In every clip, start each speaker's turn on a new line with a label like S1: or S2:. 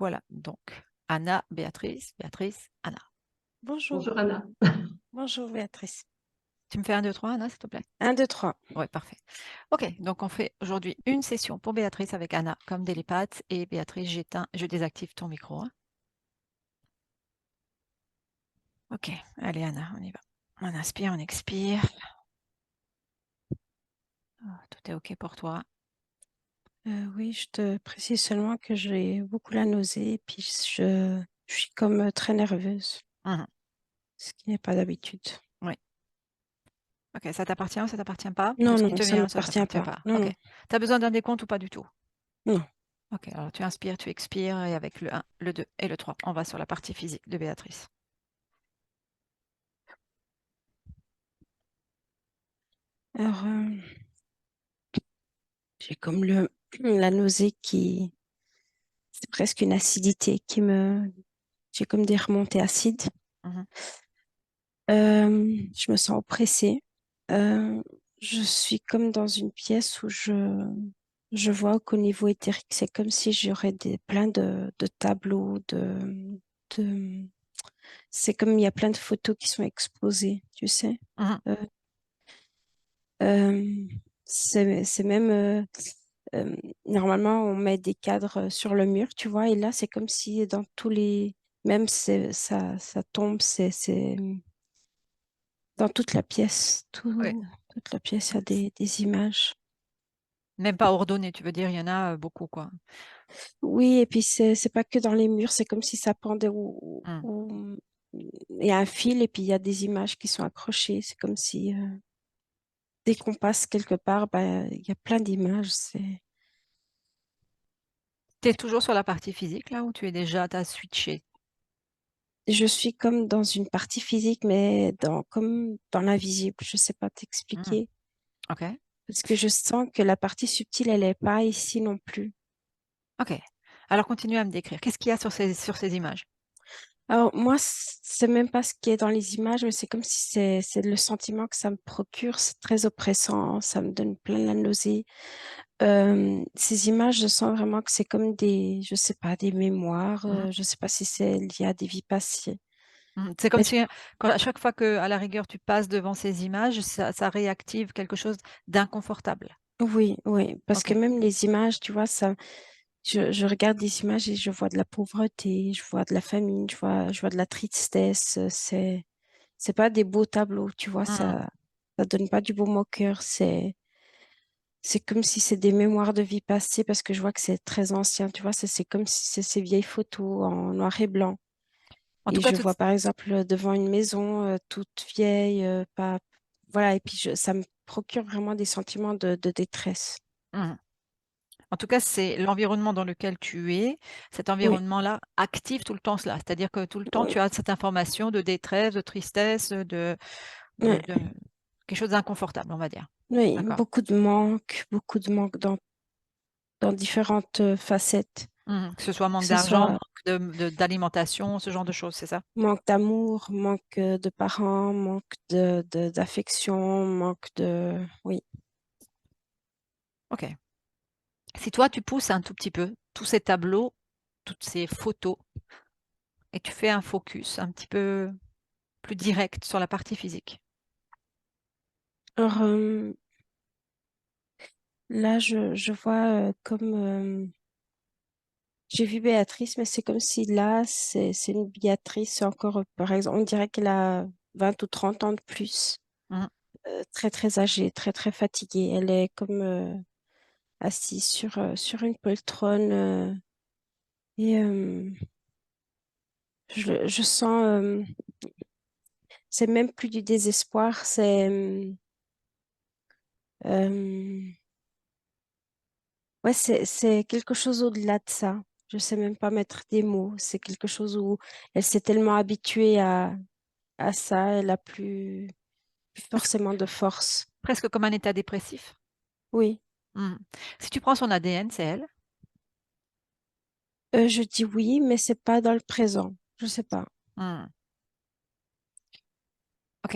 S1: Voilà, donc Anna, Béatrice, Béatrice, Anna.
S2: Bonjour.
S3: Bonjour Anna.
S2: Bonjour Béatrice.
S1: Tu me fais 1, 2, 3, Anna, s'il te plaît?
S2: 1, 2, 3.
S1: Oui, parfait. Ok, donc on fait aujourd'hui une session pour Béatrice avec Anna comme télépathe. Et Béatrice, je désactive ton micro, hein. Ok, allez Anna, on y va. On inspire, on expire. Tout est ok pour toi.
S2: Oui, je te précise seulement que j'ai beaucoup la nausée et puis je suis comme très nerveuse,
S1: Mhm.
S2: ce qui n'est pas d'habitude.
S1: Oui. Ok, ça t'appartient ou ça t'appartient pas?
S2: Non,
S1: Ce qui
S2: non,
S1: te
S2: ça ne
S1: vient ou ça
S2: m'appartient
S1: t'appartient
S2: pas.
S1: pas?
S2: Non,
S1: Ok.
S2: non,
S1: Tu as besoin d'un décompte ou pas du tout?
S2: non.
S1: Ok, alors tu inspires, tu expires et avec le 1, le 2 et le 3, on va sur la partie physique de Béatrice.
S2: Alors, j'ai comme la nausée c'est presque une acidité j'ai comme des remontées acides.
S1: Mhm.
S2: Je me sens oppressée. Euh, je suis comme dans une pièce où je vois qu'au niveau éthérique, c'est comme si j'aurais plein de tableaux, de, c'est comme il y a plein de photos qui sont exposées, tu sais.
S1: Mhm.
S2: Euh, euh, c'est même, euh, normalement, on met des cadres sur le mur, tu vois, et là, c'est comme si dans même ça tombe, c'est dans toute la pièce,
S1: Ouais.
S2: toute la pièce, il y a des images.
S1: Même pas ordonné, tu veux dire, il y en a beaucoup, quoi.
S2: Oui, et puis c'est pas que dans les murs, c'est comme si ça pendait
S1: Mm.
S2: il y a un fil et puis il y a des images qui sont accrochées. C'est comme si dès qu'on passe quelque part, ben, il y a plein d'images.
S1: Tu es toujours sur la partie physique, là, ou tu es déjà, t'as switché?
S2: Je suis comme dans une partie physique, mais comme dans l'invisible. Je sais pas
S1: Mm.
S2: t'expliquer
S1: Ok,
S2: parce que je sens que la partie subtile, elle est pas ici non plus.
S1: ok. Alors continue à me décrire. Qu'est-ce qu'il y a sur ces images?
S2: Alors moi, c'est même pas ce qui est dans les images, mais c'est comme si c'est le sentiment que ça me procure. C'est très oppressant, ça me donne plein la nausée. Ces images, je sens vraiment que c'est comme je sais pas, des mémoires.
S1: Mhm.
S2: Je sais pas si c'est lié à des vies passées.
S1: C'est comme
S2: Mais
S1: si, à chaque fois que, à la rigueur, tu passes devant ces images, ça réactive quelque chose d'inconfortable.
S2: oui, oui, parce
S1: Ok.
S2: que même les images, tu vois, je regarde des images et je vois de la pauvreté, je vois de la famine, je vois de la tristesse. C'est pas des beaux tableaux, tu vois,
S1: Mm.
S2: ça donne pas du baume au cœur. C'est comme si c'est des mémoires de vie passée parce que je vois que c'est très ancien, tu vois, c'est comme si c'est ces vieilles photos en noir et blanc.
S1: En tout
S2: Et
S1: cas,
S2: je vois par exemple devant une maison toute vieille, pas, voilà, et puis ça me procure vraiment des sentiments de détresse.
S1: mm. En tout cas, c'est l'environnement dans lequel tu es. Cet
S2: Oui,
S1: environnement-là active tout le temps cela. C'est-à-dire que tout le temps,
S2: oui,
S1: tu as cette information de détresse, de tristesse,
S2: oui,
S1: de quelque chose d'inconfortable, on va dire.
S2: oui,
S1: D'accord.
S2: beaucoup de manque dans différentes facettes,
S1: Que ce soit
S2: que
S1: manque
S2: ce
S1: d'argent,
S2: soit
S1: manque d'alimentation, ce genre de choses, c'est ça?
S2: manque d'amour, manque de parents, manque d'affection, oui.
S1: Ok. Si toi, tu pousses un tout petit peu tous ces tableaux, toutes ces photos, et tu fais un focus un petit peu plus direct sur la partie physique.
S2: Alors là, je vois comme j'ai vu Béatrice, mais c'est comme si là, c'est une Béatrice encore, par exemple, on dirait qu'elle a 20 ou 30 ans de plus,
S1: Mhm.
S2: très très âgée, très très fatiguée. Elle est comme assise sur une poltronne et je sens, c'est même plus du désespoir, euh, ouais, c'est quelque chose au-delà de ça. Je sais même pas mettre des mots. C'est quelque chose où elle s'est tellement habituée à ça, elle a plus
S1: Presque,
S2: forcément de force.
S1: presque comme un état dépressif.
S2: Oui.
S1: Mhm. Si tu prends son ADN, c'est elle.
S2: Je dis oui, mais c'est pas dans le présent. Je sais pas.
S1: Mhm. Ok.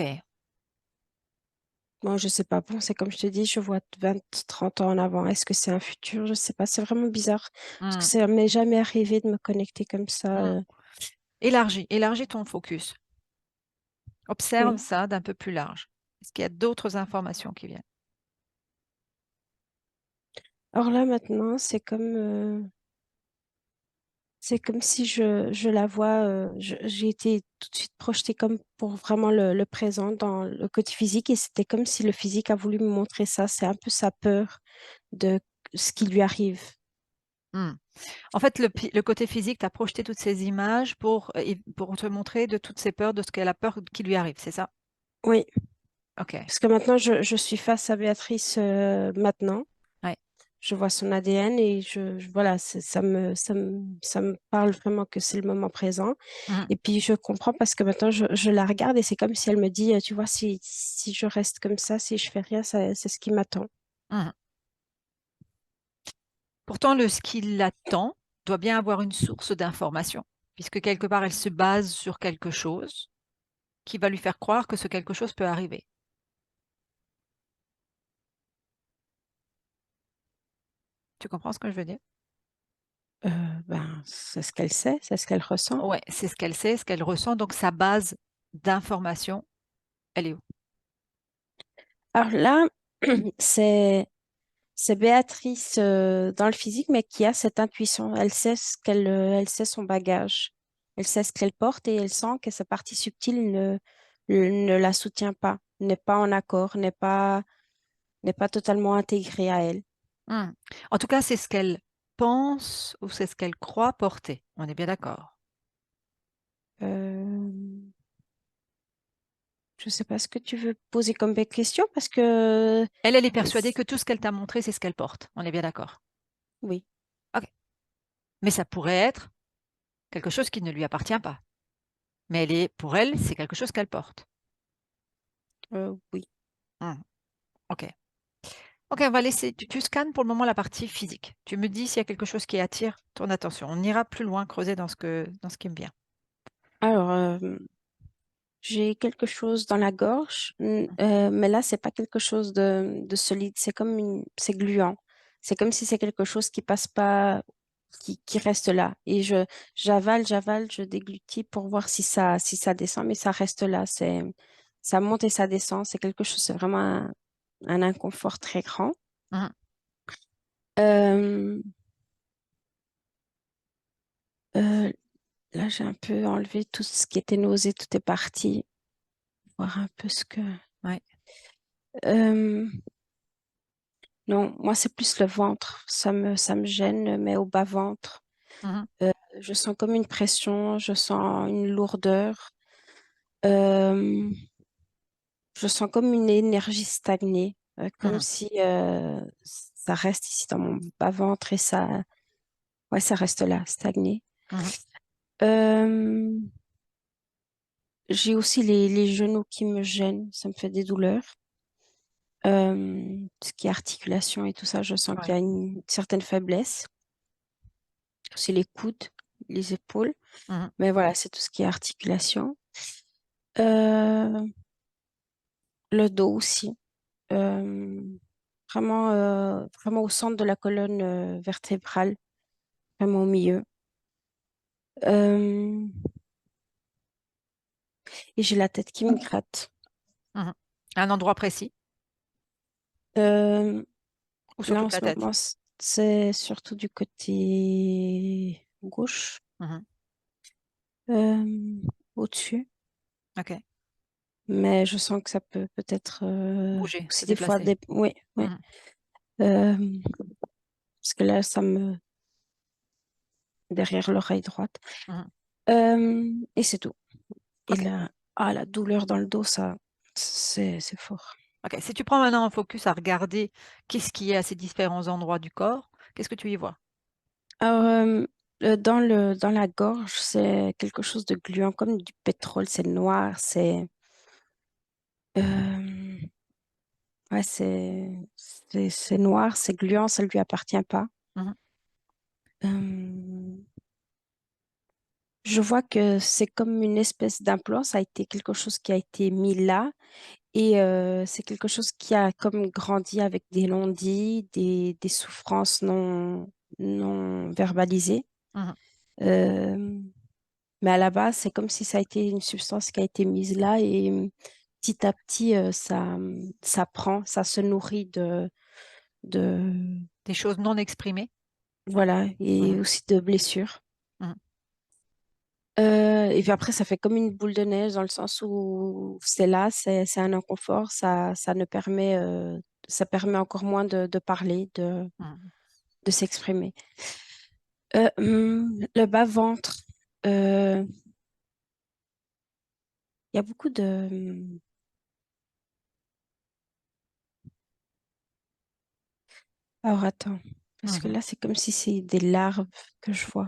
S2: Bon, je sais pas. Bon, c'est comme je te dis, je vois 20, 30 ans en avant. Est-ce que c'est un futur? Je sais pas. C'est vraiment bizarre. Parce que
S1: Hmm,
S2: ça m'est jamais arrivé de me connecter comme ça.
S1: hmm. Élargis ton focus. Observe
S2: Oui.
S1: ça d'un peu plus large. Est-ce qu'il y a d'autres informations qui viennent?
S2: Alors là, maintenant, c'est comme si je la vois, j'ai été tout de suite projetée comme pour vraiment le présent dans le côté physique et c'était comme si le physique a voulu me montrer ça. C'est un peu sa peur de ce qui lui arrive.
S1: Hmm. En fait, le côté physique, tu as projeté toutes ces images pour te montrer de toutes ces peurs, de ce qu'elle a peur qui lui arrive, c'est ça?
S2: Oui,
S1: Ok.
S2: parce que maintenant, je suis face à Béatrice maintenant.
S1: Ouais.
S2: Je vois son ADN et voilà, ça me parle vraiment que c'est le moment présent.
S1: Mhm,
S2: Et puis je comprends parce que maintenant je la regarde et c'est comme si elle me dit, tu vois, si je reste comme ça, si je fais rien, c'est ce qui m'attend.
S1: mhm. Pourtant, ce qui l'attend doit bien avoir une source d'information, puisque quelque part, elle se base sur quelque chose qui va lui faire croire que ce quelque chose peut arriver. Tu comprends ce que je veux dire?
S2: Euh, ben, c'est ce qu'elle sait, c'est ce qu'elle ressent.
S1: Ouais, c'est ce qu'elle sait, ce qu'elle ressent. Donc, sa base d'information, elle est où?
S2: Alors là, c'est c'est Béatrice dans le physique, mais qui a cette intuition. Elle sait elle sait son bagage. Elle sait ce qu'elle porte et elle sent que sa partie subtile ne la soutient pas, n'est pas en accord, n'est pas totalement intégrée à elle.
S1: Hmm. En tout cas, c'est ce qu'elle pense ou c'est ce qu'elle croit porter. On est bien d'accord.
S2: Euh, je ne sais pas ce que tu veux poser comme question parce que
S1: Elle est
S2: euh,
S1: persuadée que tout ce qu'elle t'a montré, c'est ce qu'elle porte. On est bien d'accord.
S2: oui,
S1: Ok. Mais ça pourrait être quelque chose qui ne lui appartient pas. Mais pour elle, c'est quelque chose qu'elle porte.
S2: oui.
S1: Hmm. Ok. Ok, on va laisser. Tu scannes pour le moment la partie physique. Tu me dis s'il y a quelque chose qui attire ton attention. On ira plus loin, creuser dans ce qui me vient.
S2: Alors, j'ai quelque chose dans la gorge, mais là, c'est pas quelque chose de solide. C'est gluant. C'est comme si c'est quelque chose qui passe pas, qui reste là. Et j'avale, je déglutis pour voir si ça descend, mais ça reste là. Ça monte et ça descend. C'est quelque chose, c'est vraiment un inconfort très grand.
S1: Mhm.
S2: Euh, euh, Là, j'ai un peu enlevé tout ce qui était nausée, tout est parti. Voir un peu ce que.
S1: Ouais.
S2: Euh, Non, moi, c'est plus le ventre. Ça me gêne, mais au bas-ventre.
S1: Mhm.
S2: Euh, je sens comme une pression, je sens une lourdeur. Euh, je sens comme une énergie stagnée, comme
S1: Mhm.
S2: si ça reste ici dans mon bas-ventre et ouais, ça reste là, stagné.
S1: Mhm.
S2: Euh, j'ai aussi les genoux qui me gênent, ça me fait des douleurs. Ce qui est articulation et tout ça, je sens qu'il y
S1: Ouais.
S2: a une certaine faiblesse. C'est les coudes, les épaules.
S1: Mhm.
S2: Mais voilà, c'est tout ce qui est articulation. Euh, le dos aussi. Euh, vraiment au centre de la colonne vertébrale, vraiment au milieu. Euh, et j'ai la tête qui me gratte.
S1: Mhm. Un endroit précis
S2: Euh,
S1: ou sur
S2: là, en
S1: toute
S2: ce
S1: la tête?
S2: moment, c'est surtout du côté gauche,
S1: Mhm.
S2: euh, au-dessus.
S1: Ok.
S2: Mais je sens que ça peut peut-être
S1: Bouger, se
S2: aussi des fois
S1: déplacer.
S2: Oui, oui.
S1: Mhm.
S2: Euh, parce que là, ça me derrière l'oreille droite.
S1: Mhm.
S2: Et c'est tout. Et
S1: Ok.
S2: là, la douleur dans le dos, ça, c'est fort.
S1: Ok. Si tu prends maintenant un focus à regarder qu'est-ce qui est à ces différents endroits du corps, qu'est-ce que tu y vois?
S2: Alors, dans la gorge, c'est quelque chose de gluant, comme du pétrole, c'est noir, euh, ouais, c'est noir, c'est gluant, ça ne lui appartient pas.
S1: Mhm.
S2: Euh, je vois que c'est comme une espèce d'implant, ça a été quelque chose qui a été mis là et c'est quelque chose qui a comme grandi avec des non-dits, des souffrances non verbalisées.
S1: Mhm.
S2: Euh, mais à la base, c'est comme si ça a été une substance qui a été mise là et petit à petit, ça prend, ça se nourrit de,
S1: Des choses non exprimées.
S2: voilà, et
S1: Mhm.
S2: aussi de blessures.
S1: Mhm.
S2: Et puis après, ça fait comme une boule de neige dans le sens où c'est là, c'est un inconfort, ça ne permet, ça permet encore moins de parler,
S1: Mhm.
S2: de s'exprimer. Le bas-ventre, il y a beaucoup de... Alors attends, parce que
S1: Mhm.
S2: là, c'est comme si c'est des larves que je vois.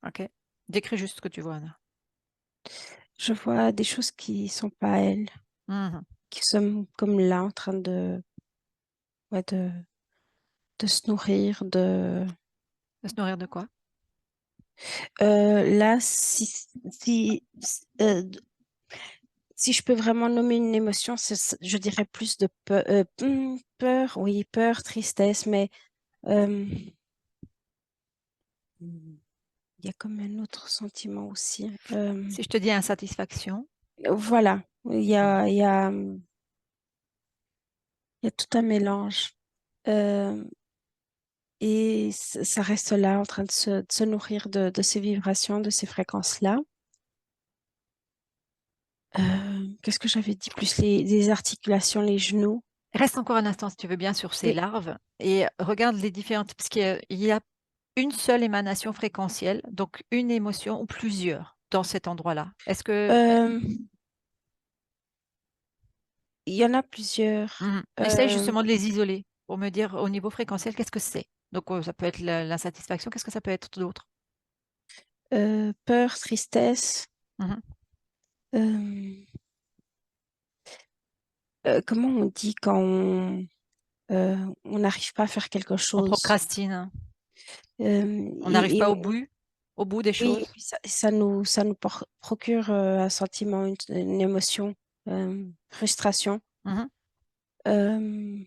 S1: Ok. Décris juste ce que tu vois, Anna.
S2: Je vois des choses qui sont pas elles,
S1: Mhm.
S2: qui sont comme là en train ouais, de se nourrir, de...
S1: De se nourrir de quoi?
S2: Là, euh, si je peux vraiment nommer une émotion, je dirais plus de peur, peur, oui, peur, tristesse, mais euh, il y a comme un autre sentiment aussi.
S1: Si je te dis insatisfaction.
S2: Voilà,
S1: Mhm.
S2: il y a tout un mélange. Euh, et ça reste là en train de se nourrir de ces vibrations, de ces fréquences-là. Qu'est-ce que j'avais dit plus les articulations, les genoux.
S1: Reste encore un instant, si tu veux bien, sur ces
S2: Oui.
S1: larves et regarde les différentes, parce qu'il y a une seule émanation fréquentielle, donc une émotion ou plusieurs dans cet endroit-là. Est-ce que...
S2: Euh, il y en a plusieurs.
S1: Mhm. Essaye justement de les isoler pour me dire au niveau fréquentiel, qu'est-ce que c'est? Donc, ça peut être l'insatisfaction, qu'est-ce que ça peut être d'autre?
S2: Peur, tristesse.
S1: Mhm.
S2: euh, comment on dit quand on n'arrive pas à faire quelque
S1: On
S2: chose?
S1: procrastine, on n'arrive
S2: Et
S1: pas au bout des
S2: oui, et
S1: choses.
S2: puis ça nous procure un sentiment, une émotion, frustration.
S1: Mhm.
S2: Euh,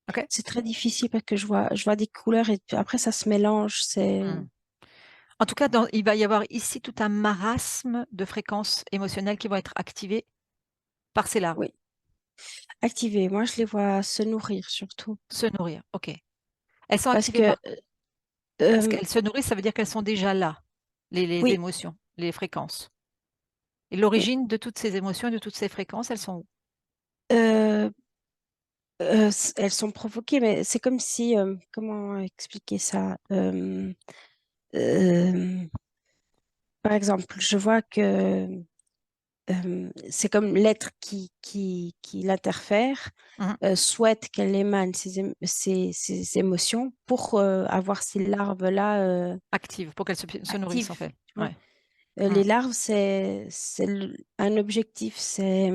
S1: OK?
S2: c'est très difficile parce que je vois des couleurs et puis après ça se mélange.
S1: Mhm. En tout cas, il va y avoir ici tout un marasme de fréquences émotionnelles qui vont être activées par ces larves.
S2: Oui, activé. Moi, je les vois se nourrir surtout.
S1: Se nourrir. OK. Elles sont
S2: Parce
S1: activées
S2: que,
S1: par... Parce qu'elles se nourrissent, ça veut dire qu'elles sont déjà là, les
S2: oui,
S1: émotions, les fréquences. Et
S2: oui,
S1: l'origine de toutes ces émotions, de toutes ces fréquences, elles sont où?
S2: euh, elles sont provoquées, mais c'est comme si, comment expliquer ça? Euh, Par exemple, je vois que c'est comme l'être qui l'interfère
S1: Mhm.
S2: souhaite qu'elle émane ses émotions pour avoir ces larves-là
S1: Actives, pour qu'elles se nourrissent,
S2: actives.
S1: en fait.
S2: Tu vois.
S1: Ouais.
S2: Les
S1: Mhm.
S2: larves, un objectif, c'est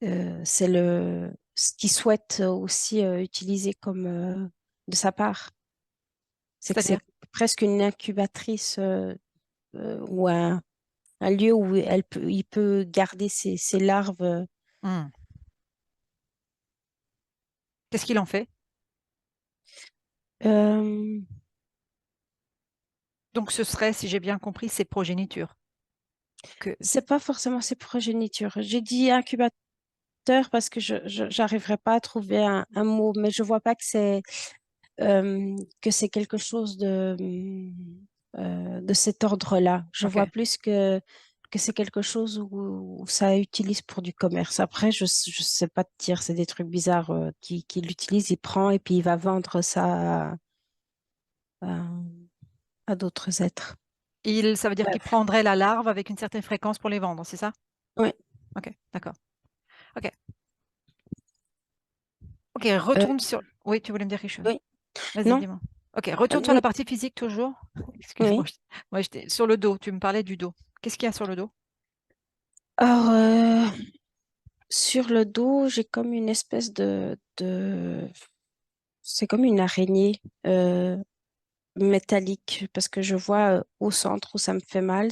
S2: ce qu'ils souhaitent aussi utiliser comme de sa part. C'est que
S1: C'est-à-dire?
S2: c'est presque une incubatrice ou un lieu où il peut garder ses larves.
S1: Mhm. Qu'est-ce qu'il en fait?
S2: Euh,
S1: Donc, ce serait, si j'ai bien compris, ses progénitures. Que...
S2: c'est pas forcément ses progénitures. J'ai dit incubateur parce que j'arriverai pas à trouver un mot, mais je vois pas que c'est quelque chose de cet ordre-là. Je vois
S1: OK.
S2: plus que c'est quelque chose où ça utilise pour du commerce. Après, je sais pas te dire, c'est des trucs bizarres qu'il utilise, il prend et puis il va vendre ça à, à d'autres êtres.
S1: Ça veut dire qu'il
S2: Bref.
S1: prendrait la larve avec une certaine fréquence pour les vendre, c'est ça?
S2: Oui,
S1: OK, d'accord. OK. OK,
S2: euh,
S1: retourne sur... Oui, tu voulais me dire quelque chose.
S2: oui,
S1: Vas-y,
S2: non,
S1: dis-moi. OK, retourne sur
S2: n-
S1: la partie physique toujours. Excuse-moi.
S2: oui.
S1: Moi, sur le dos, tu me parlais du dos. Qu'est-ce qu'il y a sur le dos?
S2: Alors, sur le dos, j'ai comme une espèce c'est comme une araignée métallique parce que je vois au centre où ça me fait mal,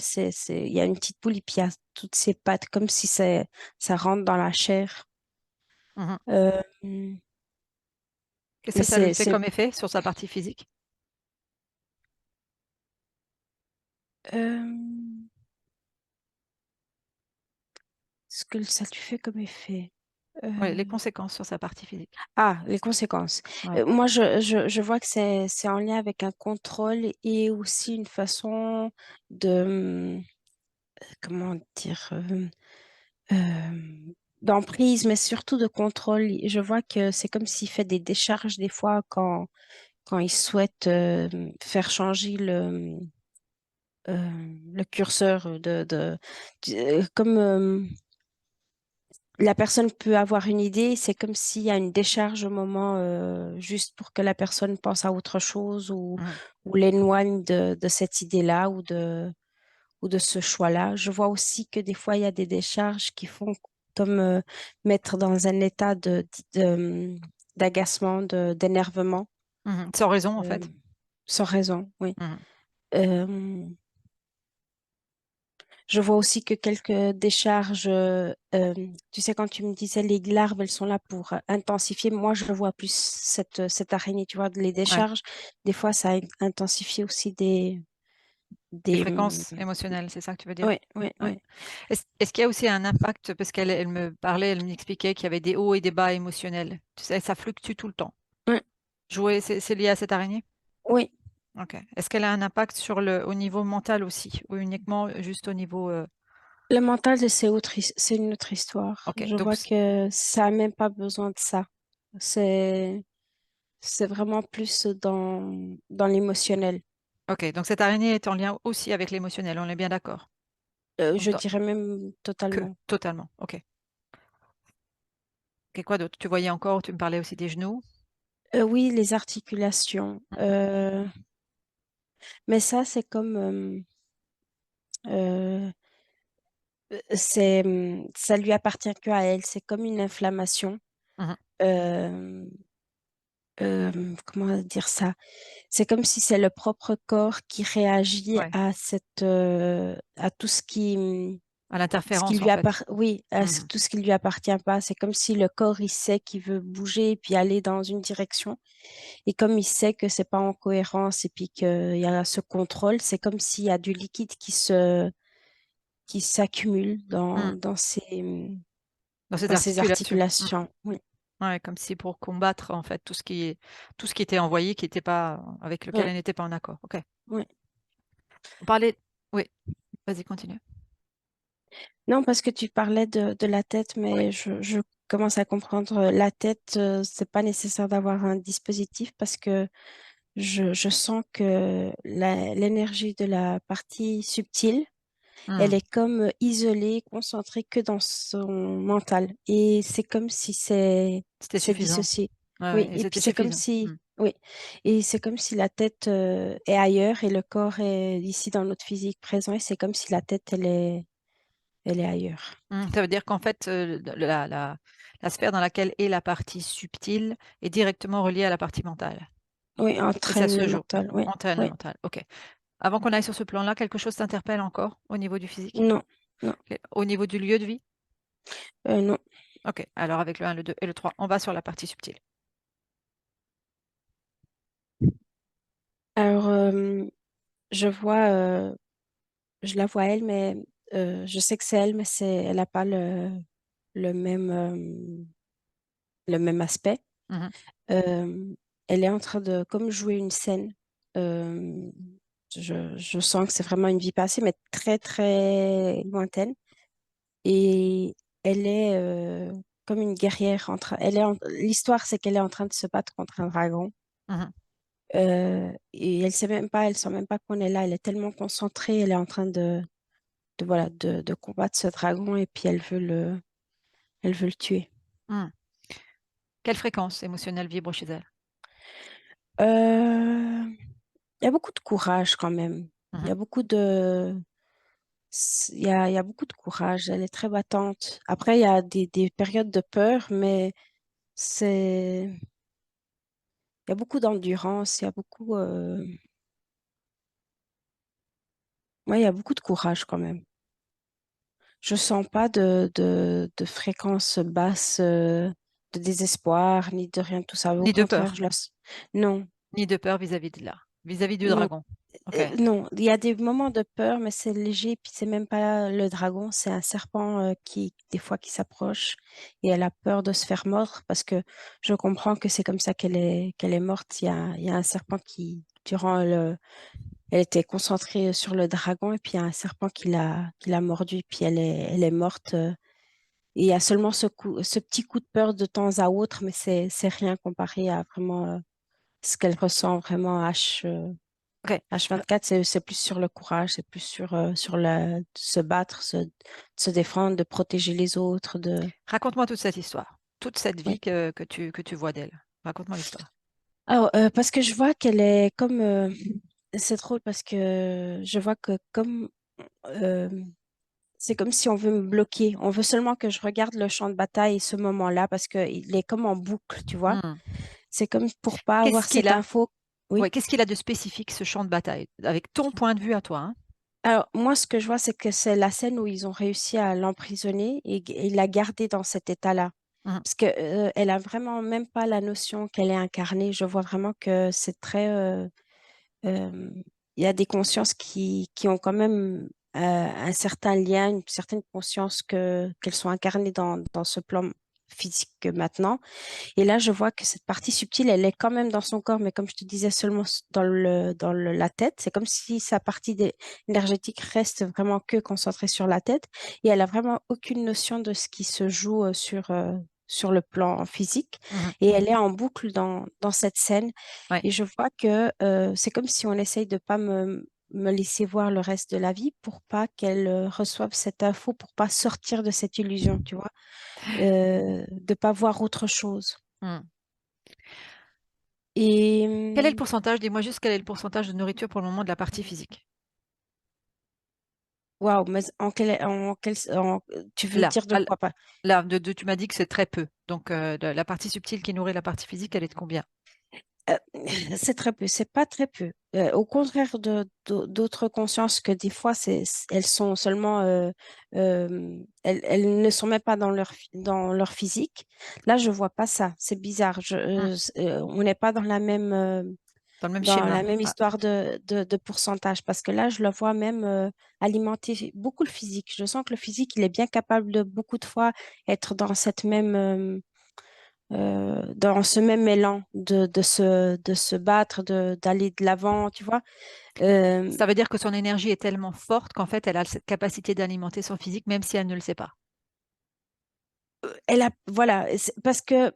S2: il y a une petite boule et puis il y a toutes ces pattes comme si ça rentre dans la chair.
S1: Mhm.
S2: Euh,
S1: Qu'est-ce
S2: mais
S1: que ça lui fait
S2: c'est,
S1: comme effet sur sa partie physique?
S2: euh, ce que ça lui fait comme effet.
S1: Oui, les
S2: Euh,
S1: conséquences sur sa partie physique.
S2: Ah, les conséquences.
S1: Ouais.
S2: Moi, je vois que c'est en lien avec un contrôle et aussi une façon de, comment dire, d'emprise, mais surtout de contrôle. Je vois que c'est comme s'il fait des décharges des fois quand il souhaite faire changer le curseur comme la personne peut avoir une idée, c'est comme s'il y a une décharge au moment juste pour que la personne pense à autre chose
S1: Mhm.
S2: ou l'éloigne de cette idée-là ou de ce choix-là. Je vois aussi que des fois, il y a des décharges qui font comme mettre dans un état d'agacement, d'énervement,
S1: Mhm. Sans raison, en
S2: euh,
S1: fait.
S2: sans raison, oui.
S1: Mhm.
S2: Euh, Je vois aussi que quelques décharges, tu sais, quand tu me disais les larves, elles sont là pour intensifier. Moi, je vois plus cette araignée, tu vois, les
S1: Ouais.
S2: décharges. Des fois, ça intensifie aussi
S1: Des
S2: des,
S1: fréquences émotionnelles, c'est ça que tu veux dire?
S2: ouais, ouais,
S1: Ouais.
S2: ouais,
S1: Est-ce qu'il y a aussi un impact, parce qu'elle me parlait, elle m'expliquait qu'il y avait des hauts et des bas émotionnels. Tu sais, ça fluctue tout le temps.
S2: ouais,
S1: Jouer, c'est lié à cette araignée?
S2: oui.
S1: Ok. Est-ce qu'elle a un impact au niveau mental aussi, ou uniquement juste au niveau...
S2: Le mental, c'est une autre histoire.
S1: Ok,
S2: Je vois que ça n'a même pas besoin de ça. C'est, c'est vraiment plus dans l'émotionnel.
S1: ok, donc cette araignée est en lien aussi avec l'émotionnel, on est bien d'accord. Donc,
S2: Je dirais même totalement.
S1: totalement. Ok. Ok, quoi d'autre? Tu voyais encore, tu me parlais aussi des genoux.
S2: Oui, les articulations. Mais ça, c'est comme euh, ça lui appartient que à elle. C'est comme une inflammation.
S1: Mhm.
S2: Euh, comment dire ça? C'est comme si c'est le propre corps qui réagit
S1: Ouais.
S2: à à tout
S1: À
S2: ce qui
S1: l'interférence, en
S2: lui
S1: fait.
S2: oui,
S1: Mhm.
S2: tout ce qui lui appartient pas. C'est comme si le corps, il sait qu'il veut bouger et puis aller dans une direction. Et comme il sait que c'est pas en cohérence et puis qu'il y a ce contrôle, c'est comme s'il y a du liquide qui s'accumule
S1: Mhm. Dans ces
S2: dans ces
S1: articulations. Mhm.
S2: articulations. Oui,
S1: Ouais, comme si pour combattre, en fait, tout ce qui était envoyé, qui était pas, avec lequel
S2: oui,
S1: elle n'était pas en accord. Ok.
S2: oui.
S1: On parlait. Oui, vas-y, continue.
S2: Non, parce que tu parlais de la tête,
S1: Oui.
S2: mais je commence à comprendre. La tête, c'est pas nécessaire d'avoir un dispositif parce que je sens que l'énergie de la partie subtile, elle
S1: Mhm.
S2: est comme isolée, concentrée que dans son mental. Et c'est comme si
S1: C'était
S2: c'est
S1: suffisant.
S2: dissocié.
S1: Ouais,
S2: Oui,
S1: ouais, et
S2: et puis
S1: c'était
S2: c'est comme
S1: suffisant.
S2: si,
S1: Mhm.
S2: oui, et c'est comme si la tête est ailleurs et le corps est ici dans notre physique présent. Et c'est comme si la tête, elle est ailleurs.
S1: Ça veut dire qu'en fait, la sphère dans laquelle est la partie subtile est directement reliée à la partie mentale.
S2: Oui,
S1: Et ça
S2: entraîne
S1: se
S2: le
S1: joue.
S2: mental. Oui,
S1: Mental,
S2: oui.
S1: mental. Ok. Avant qu'on aille sur ce plan-là, quelque chose t'interpelle encore au niveau du physique?
S2: Non, non,
S1: Ok. Au niveau du lieu de vie?
S2: non.
S1: Ok. Alors avec le 1, le 2 et le 3, on va sur la partie subtile.
S2: Alors, je vois, je la vois elle, mais je sais que c'est elle, mais elle n'a pas le même, le même aspect.
S1: Mhm,
S2: Euh, Elle est en train de comme jouer une scène. Euh, je sens que c'est vraiment une vie passée, mais très, très lointaine. Et elle est comme une guerrière. L'histoire, c'est qu'elle est en train de se battre contre un dragon.
S1: mhm.
S2: Et elle sent même pas qu'on est là. Elle est tellement concentrée, elle est en train voilà, de combattre ce dragon et puis elle veut le tuer.
S1: Hmm. Quelle fréquence émotionnelle vibre chez elle?
S2: Euh, il y a beaucoup de courage quand même. Il y
S1: Mhm,
S2: a beaucoup il y a beaucoup de courage. Elle est très battante. Après, il y a des périodes de peur, mais c'est, il y a beaucoup d'endurance, ouais, il y a beaucoup de courage quand même. Je sens pas de fréquence basse, de désespoir, ni de rien de tout ça. Au
S1: Ni de
S2: contraire,
S1: peur,
S2: non,
S1: ni de peur vis-à-vis de là, vis-à-vie du
S2: non,
S1: dragon. Ok.
S2: non. Il y a des moments de peur, mais c'est léger. Puis c'est même pas le dragon, c'est un serpent des fois, qui s'approche et elle a peur de se faire mordre parce que je comprends que c'est comme ça qu'elle est morte. Il y a un serpent durant elle était concentrée sur le dragon et puis il y a un serpent qui l'a mordu. Puis elle est morte. Et il y a seulement ce petit coup de peur de temps à autre, mais c'est rien comparé à vraiment ce qu'elle ressent vraiment
S1: Ok.
S2: H24. C'est plus sur le courage, c'est plus sur se battre, se défendre, de protéger les autres,
S1: Raconte-moi toute cette histoire, toute cette vie
S2: oui.
S1: que tu vois d'elle. Raconte-moi l'histoire.
S2: Alors, parce que je vois qu'elle est comme, c'est drôle parce que je vois que euh, c'est comme si on veut me bloquer. On veut seulement que je regarde le champ de bataille et ce moment-là parce qu'il est comme en boucle, tu vois.
S1: Hmm.
S2: C'est comme pour pas avoir
S1: Qu'est-ce qu'il
S2: cette
S1: a?
S2: info. Oui.
S1: Ouais, qu'est-ce qu'il a de spécifique, ce champ de bataille, avec ton point de vue à toi, hein?
S2: Alors, moi, ce que je vois, c'est que c'est la scène où ils ont réussi à l'emprisonner et la garder dans cet état-là.
S1: Mhm,
S2: Parce que, elle a vraiment même pas la notion qu'elle est incarnée. Je vois vraiment que c'est très, euh, il y a des consciences qui ont quand même un certain lien, une certaine conscience qu'elles sont incarnées dans ce plan physique maintenant. Et là, je vois que cette partie subtile, elle est quand même dans son corps, mais comme je te disais, seulement la tête. C'est comme si sa énergétique reste vraiment que concentrée sur la tête. Et elle a vraiment aucune notion de ce qui se joue sur le plan physique.
S1: mhm.
S2: Et elle est en boucle dans cette scène.
S1: Ouais.
S2: Et je vois que c'est comme si on essaye de pas me laisser voir le reste de la vie pour pas qu'elle reçoive cette info, pour pas sortir de cette illusion, tu vois, de pas voir autre chose.
S1: Hmm.
S2: Et
S1: Quel est le pourcentage? Dis-moi juste quel est le pourcentage de nourriture pour le moment de la partie physique.
S2: waouh, mais tu veux
S1: Là,
S2: dire de quoi pas?
S1: là, tu m'as dit que c'est très peu. Donc, la partie subtile qui nourrit la partie physique, elle est de combien?
S2: Euh, c'est très peu, c'est pas très peu. Au contraire d'autres consciences que des fois, elles sont seulement, elles ne sont même pas dans leur physique. Là, je vois pas ça. C'est bizarre.
S1: Hmm.
S2: On n'est pas
S1: Dans le même
S2: dans
S1: schéma.
S2: la même
S1: Ah,
S2: histoire de pourcentage parce que là, je le vois même alimenter beaucoup le physique. Je sens que le physique, il est bien capable de beaucoup de fois être dans dans ce même élan de se battre, d'aller de l'avant, tu vois. Euh,
S1: ça veut dire que son énergie est tellement forte qu'en fait, elle a cette capacité d'alimenter son physique, même si elle ne le sait pas.
S2: voilà, parce que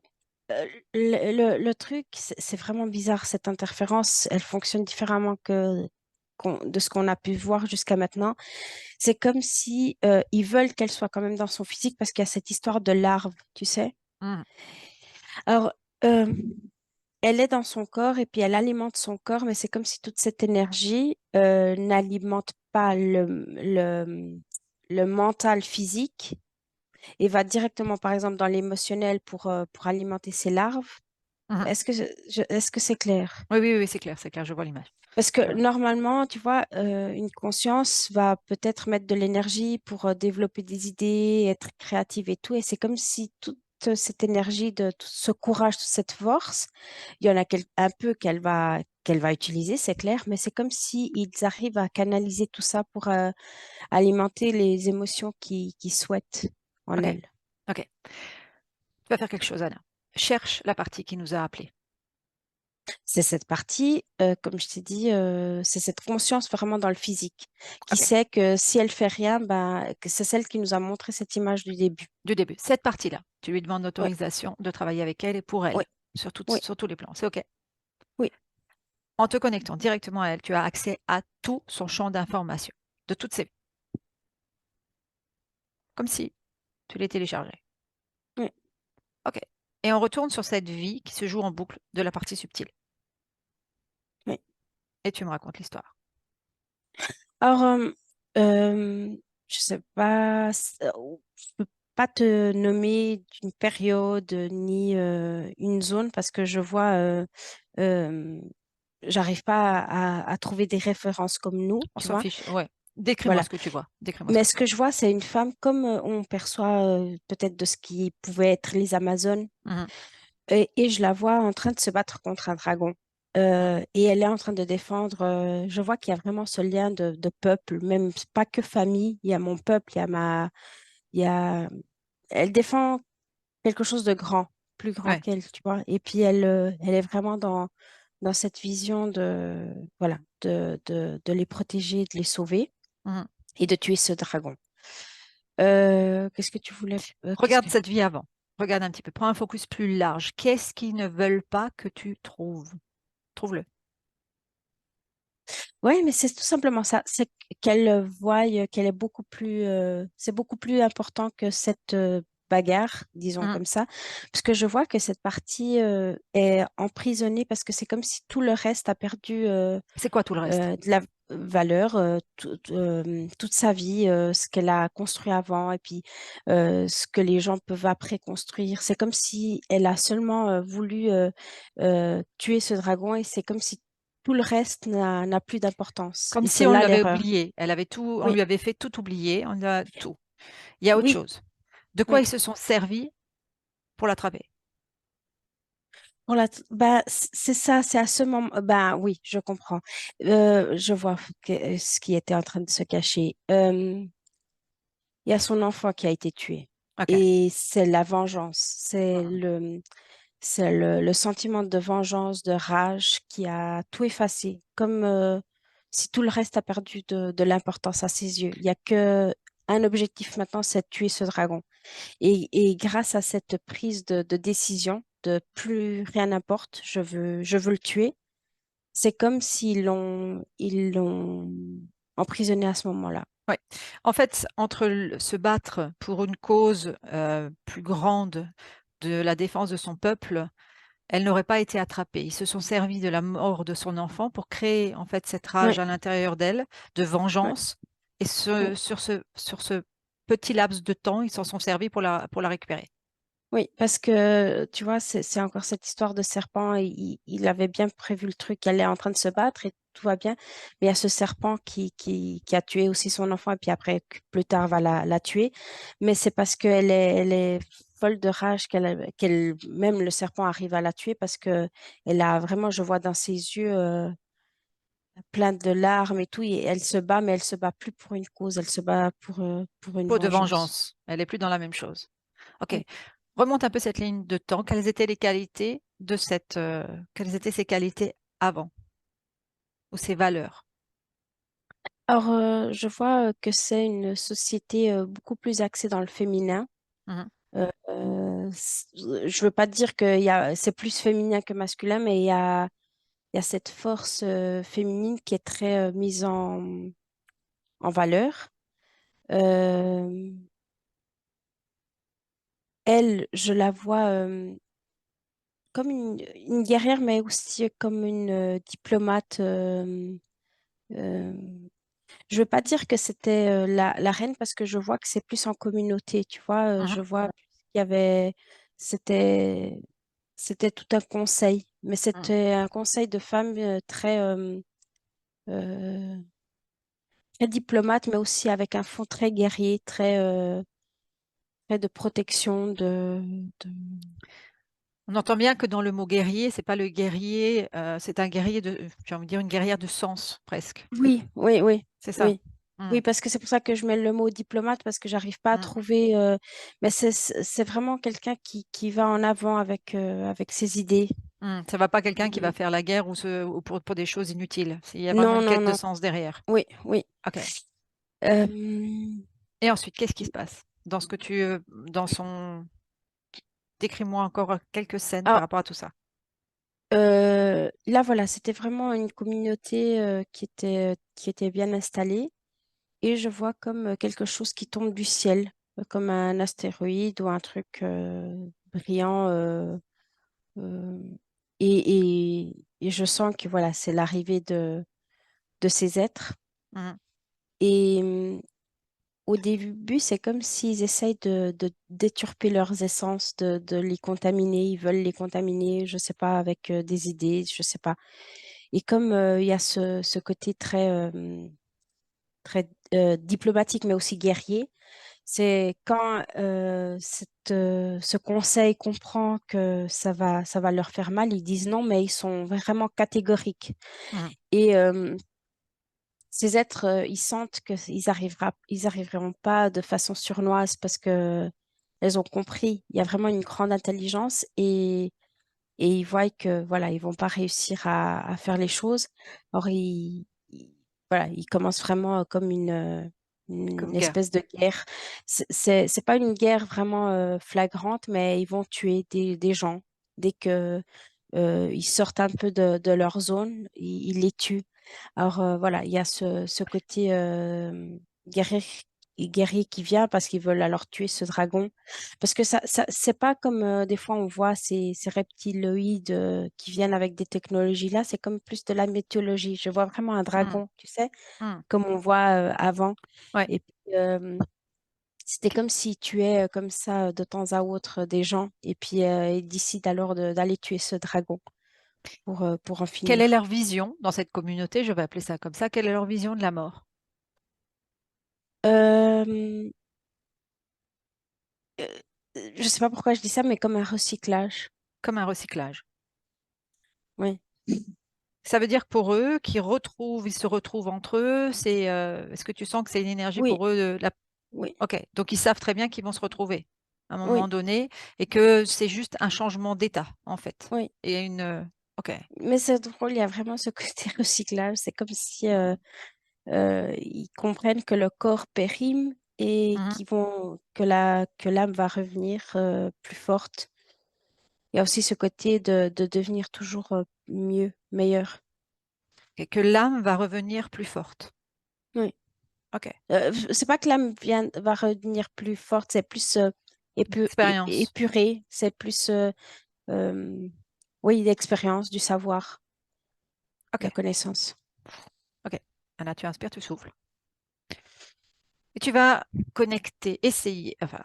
S2: le truc, c'est vraiment bizarre, cette interférence, elle fonctionne différemment de ce qu'on a pu voir jusqu'à maintenant. C'est comme si ils veulent qu'elle soit quand même dans son physique parce qu'il y a cette histoire de larve, tu sais.
S1: Hmm,
S2: Alors, euh, elle est dans son corps et puis elle alimente son corps, mais c'est comme si toute cette énergie n'alimente pas le mental physique et va directement, par exemple, dans l'émotionnel pour alimenter ses larves.
S1: mhm.
S2: Est-ce que c'est clair?
S1: Oui, oui, oui, c'est clair, je vois l'image.
S2: Parce que normalement, tu vois, une conscience va peut-être mettre de l'énergie pour développer des idées, être créative et tout. Et c'est comme si toute cette énergie, tout ce courage, toute cette force, il y en a un peu qu'elle va utiliser, c'est clair, mais c'est comme si ils arrivent à canaliser tout ça pour alimenter les émotions qu'ils souhaitent en
S1: Ok,
S2: elle.
S1: ok. Tu vas faire quelque chose, Anna. Cherche la partie qui nous a appelés.
S2: C'est cette partie, comme je t'ai dit, c'est cette conscience vraiment dans le physique, qui
S1: Ok,
S2: sait que si elle fait rien, ben, que c'est celle qui nous a montré cette image du début.
S1: du début. Cette partie-là, tu lui demandes
S2: Oui,
S1: l'autorisation de travailler avec elle et pour
S2: oui,
S1: elle,
S2: oui,
S1: sur tous les plans. C'est ok.
S2: oui,
S1: En te connectant directement à elle, tu as accès à tout son champ d'information, de toutes ses vies, comme si tu les téléchargeais.
S2: oui,
S1: Ok. Et on retourne sur cette vie qui se joue en boucle de la partie subtile.
S2: oui.
S1: Et tu me racontes l'histoire.
S2: Alors, je sais pas, pas te nommer d'une période ni une zone parce que je vois, euh, j'arrive pas à trouver des références comme nous,
S1: On
S2: tu
S1: s'en
S2: vois.
S1: fiche. Ouais. Décris-moi
S2: Voilà.
S1: ce que tu vois. Décris-moi ce
S2: Mais
S1: que
S2: ce
S1: tu
S2: que
S1: vois.
S2: je vois, c'est une femme comme on perçoit peut-être de ce qui pouvait être les Amazones.
S1: Mhm.
S2: Et je la vois en train de se battre contre un dragon. Et elle est en train de défendre. Je vois qu'il y a vraiment ce lien de peuple, même pas que famille. Il y a mon peuple, il y a. Elle défend quelque chose de grand, plus grand
S1: Ouais.
S2: qu'elle, tu vois. Et puis elle est vraiment dans cette vision de, voilà, de les protéger, de les sauver
S1: Mhm.
S2: et de tuer ce dragon. Qu'est-ce que tu voulais, qu'est-ce
S1: Regarde
S2: que.
S1: cette vie avant. Regarde un petit peu. Prends un focus plus large. Qu'est-ce qu'ils ne veulent pas que tu trouves? Trouve-le.
S2: Oui, mais c'est tout simplement ça. C'est qu'elle voie qu'elle est c'est beaucoup plus important que cette bagarre, disons
S1: Mhm.
S2: comme ça, parce que je vois que cette partie est emprisonnée parce que c'est comme si tout le reste a perdu
S1: C'est quoi tout le reste?
S2: de la valeur, toute sa vie, ce qu'elle a construit avant et puis ce que les gens peuvent après construire. C'est comme si elle a seulement voulu tuer ce dragon et c'est comme si tout le reste n'a plus d'importance.
S1: Comme
S2: Et
S1: si
S2: c'est
S1: on
S2: là
S1: l'avait
S2: l'erreur.
S1: oublié. Elle avait tout, on
S2: Oui,
S1: lui avait fait tout oublier. On a tout. Il y a autre
S2: oui,
S1: chose. De quoi
S2: oui.
S1: ils se sont servis pour l'attraper?
S2: Bah, c'est ça, c'est à ce moment. Bah oui, je comprends. Je vois ce qui était en train de se cacher. Il y a son enfant qui a été tué.
S1: Ok.
S2: Et c'est la vengeance.
S1: Mhm.
S2: C'est le sentiment de vengeance, de rage qui a tout effacé. Comme si tout le reste a perdu de l'importance à ses yeux. Il n'y a que un objectif maintenant, c'est de tuer ce dragon. Et grâce à cette prise de décision, de plus rien n'importe, je veux le tuer, c'est comme ils l'ont emprisonné à ce moment-là.
S1: Ouais. En fait, entre se battre pour une cause plus grande de la défense de son peuple, elle n'aurait pas été attrapée. Ils se sont servis de la mort de son enfant pour créer en fait cette rage
S2: Oui,
S1: à l'intérieur d'elle de
S2: oui,
S1: vengeance. Et
S2: oui.
S1: sur ce petit laps de temps, ils s'en sont servis pour la récupérer.
S2: Oui, parce que tu vois, c'est encore cette histoire de serpent. Il avait bien prévu le truc, elle est en train de se battre et tout va bien. Mais il y a ce serpent qui a tué aussi son enfant et puis après, plus tard, va la tuer. Mais c'est parce elle est folle de rage même le serpent arrive à la tuer parce que elle a vraiment, je vois dans ses yeux, plein de larmes et tout. Et elle se bat, mais elle se bat plus pour une cause, elle se bat pour une
S1: Peau de
S2: vengeance.
S1: vengeance. Elle est plus dans la même chose. Ok.
S2: Oui.
S1: Remonte un peu cette ligne de temps. Quelles étaient les qualités de quelles étaient ses qualités avant ou ses valeurs?
S2: Alors, je vois que c'est une société beaucoup plus axée dans le féminin.
S1: Mhm.
S2: Je veux pas dire c'est plus féminin que masculin, mais il y a cette force féminine qui est très mise en valeur. Euh, Elle, je la vois comme une guerrière, mais aussi comme une diplomate. Euh, Je veux pas dire que c'était la reine parce que je vois que c'est plus en communauté, tu vois.
S1: Mhm.
S2: Je vois qu'il y avait, c'était, c'était tout un conseil, mais
S1: Mhm.
S2: c'était un conseil de femmes euh, très diplomate, mais aussi avec un fond très guerrier, très de protection, de.
S1: On entend bien que dans le mot guerrier, c'est pas le guerrier, c'est un guerrier de, j'ai envie de dire une guerrière de sens presque.
S2: Oui, oui, oui,
S1: C'est ça.
S2: oui.
S1: Mm,
S2: Oui, parce que c'est pour ça que je mets le mot diplomate, parce que j'arrive pas à
S1: mm,
S2: trouver. Mais c'est vraiment quelqu'un qui va en avant avec ses idées.
S1: mm. Ça va pas quelqu'un qui va
S2: Et-
S1: faire la guerre ou pour des choses inutiles. Il y a vraiment
S2: Non,
S1: une
S2: non,
S1: quête de
S2: non.
S1: sens derrière.
S2: Oui, oui.
S1: Ok.
S2: Euh,
S1: Et ensuite, qu'est-ce qui se passe dans ce que dans son, décris-moi encore quelques scènes par
S2: alors,
S1: rapport à tout ça.
S2: là, voilà, c'était vraiment une communauté qui était bien installée. Et je vois comme quelque chose qui tombe du ciel, comme un astéroïde ou un truc brillant. Euh, et je sens que voilà, c'est l'arrivée de ces êtres.
S1: Mm.
S2: Et au début, c'est comme s'ils essayent de déturper leurs essences, de les contaminer. Ils veulent les contaminer, je sais pas, avec des idées, je sais pas. Et comme il y a ce côté très diplomatique, mais aussi guerrier, c'est quand ce conseil comprend que ça va leur faire mal, ils disent non, mais ils sont vraiment catégoriques.
S1: Mhm.
S2: Et ces êtres, ils sentent ils arriveront pas de façon surnoise parce que elles ont compris. Il y a vraiment une grande intelligence et ils voient que voilà, ils vont pas réussir à faire les choses. Or, voilà, ils commencent vraiment comme une
S1: Comme guerre.
S2: espèce de guerre. C'est pas une guerre vraiment flagrante, mais ils vont tuer des gens dès que ils sortent un peu de leur zone, ils les tuent. Alors voilà, il y a ce côté guerrier, guerrier qui vient parce qu'ils veulent alors tuer ce dragon. Parce que c'est pas comme des fois on voit ces reptiloïdes qui viennent avec des technologies là, c'est comme plus de la mythologie. Je vois vraiment un
S1: Mhm.
S2: dragon, tu sais,
S1: Mhm.
S2: comme on voit avant.
S1: Ouais.
S2: Et puis c'était comme s'ils tuaient comme ça de temps à autre des gens et puis ils décident alors d'aller tuer ce dragon pour en
S1: Quelle est
S2: finir.
S1: leur vision dans cette communauté? Je vais appeler ça comme ça. Quelle est leur vision de la mort?
S2: Euh, euh, je sais pas pourquoi je dis ça, mais comme un recyclage.
S1: Comme un recyclage.
S2: Oui,
S1: Ça veut dire que pour eux, ils se retrouvent entre eux. Est-ce que tu sens que c'est une énergie
S2: oui,
S1: pour eux
S2: oui,
S1: Ok, donc ils savent très bien qu'ils vont se retrouver à un moment
S2: oui,
S1: donné et que c'est juste un changement d'état, en fait.
S2: oui.
S1: Et ok.
S2: Mais c'est drôle, il y a vraiment ce côté recyclage. C'est comme si ils comprennent que le corps périme et
S1: Mhm.
S2: que l'âme va revenir plus forte. Il y a aussi ce côté de devenir toujours mieux, meilleur.
S1: Et que l'âme va revenir plus forte.
S2: Oui.
S1: Ok.
S2: C'est pas que va revenir plus forte, c'est plus
S1: Expérience.
S2: épuré, c'est plus, euh, oui, l'expérience, du savoir,
S1: Ok.
S2: de la connaissance.
S1: Ok. Anna, tu inspires, tu souffles. Et tu vas connecter, essayer, enfin,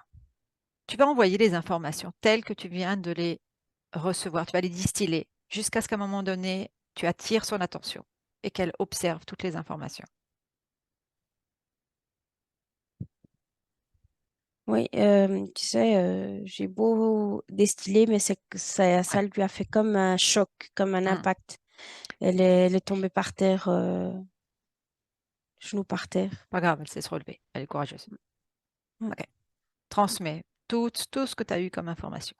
S1: tu vas envoyer les informations telles que tu viens de les recevoir. Tu vas les distiller jusqu'à ce qu'à un moment donné, tu attires son attention et qu'elle observe toutes les informations.
S2: Oui, tu sais, j'ai beau distiller, mais
S1: Ouais.
S2: ça lui a fait comme un choc, comme un
S1: Hmm.
S2: impact. Elle est tombée par terre, genou par terre.
S1: Pas grave, elle sait se relever. Elle est courageuse.
S2: Ouais.
S1: Ok. Transmets tout ce que tu as eu comme information.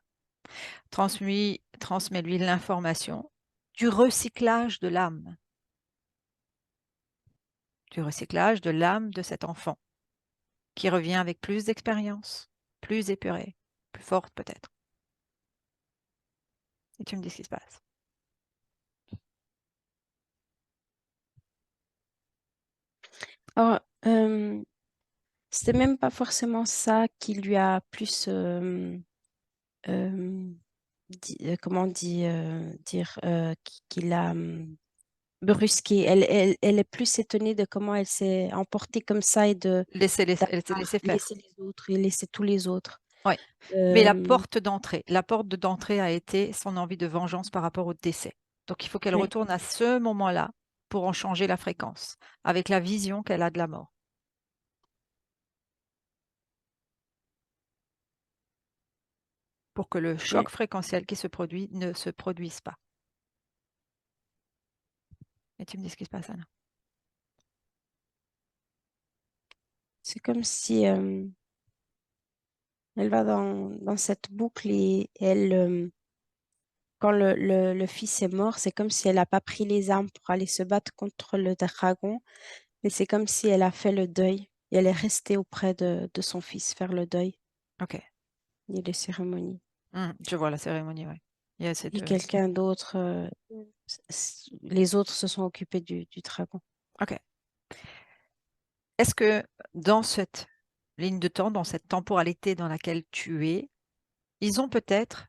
S1: Transmets-lui l'information du recyclage de l'âme, du recyclage de l'âme de cet enfant qui revient avec plus d'expérience, plus épurée, plus forte peut-être. Et tu me dis ce qui se passe.
S2: Alors, c'était même pas forcément ça qui lui a plus, euh, comment dire, qui l'a brusquée. Elle est plus étonnée de comment elle s'est emportée comme ça et
S1: Laissez
S2: d'avoir
S1: faire.
S2: laissé les autres et laissé tous les autres.
S1: Oui. Mais
S2: Euh,
S1: la porte d'entrée a été son envie de vengeance par rapport au décès. Donc il faut qu'elle
S2: oui,
S1: retourne à ce moment-là pour en changer la fréquence, avec la vision qu'elle a de la mort, pour que le
S2: oui.
S1: choc fréquentiel qui se produit ne se produise pas. Et tu me dis ce qui se passe, Anna.
S2: C'est comme si elle va dans cette boucle et quand le fils est mort, c'est comme si elle n'a pas pris les armes pour aller se battre contre le dragon, mais c'est comme si elle a fait le deuil et elle est restée auprès de son fils, faire le deuil
S1: Ok.
S2: et les cérémonies.
S1: Je vois la cérémonie, oui. Il y a
S2: Et quelqu'un d'autre, les autres se sont occupés du dragon.
S1: Ok. Est-ce que dans cette ligne de temps, dans cette temporalité dans laquelle tu es, ils ont peut-être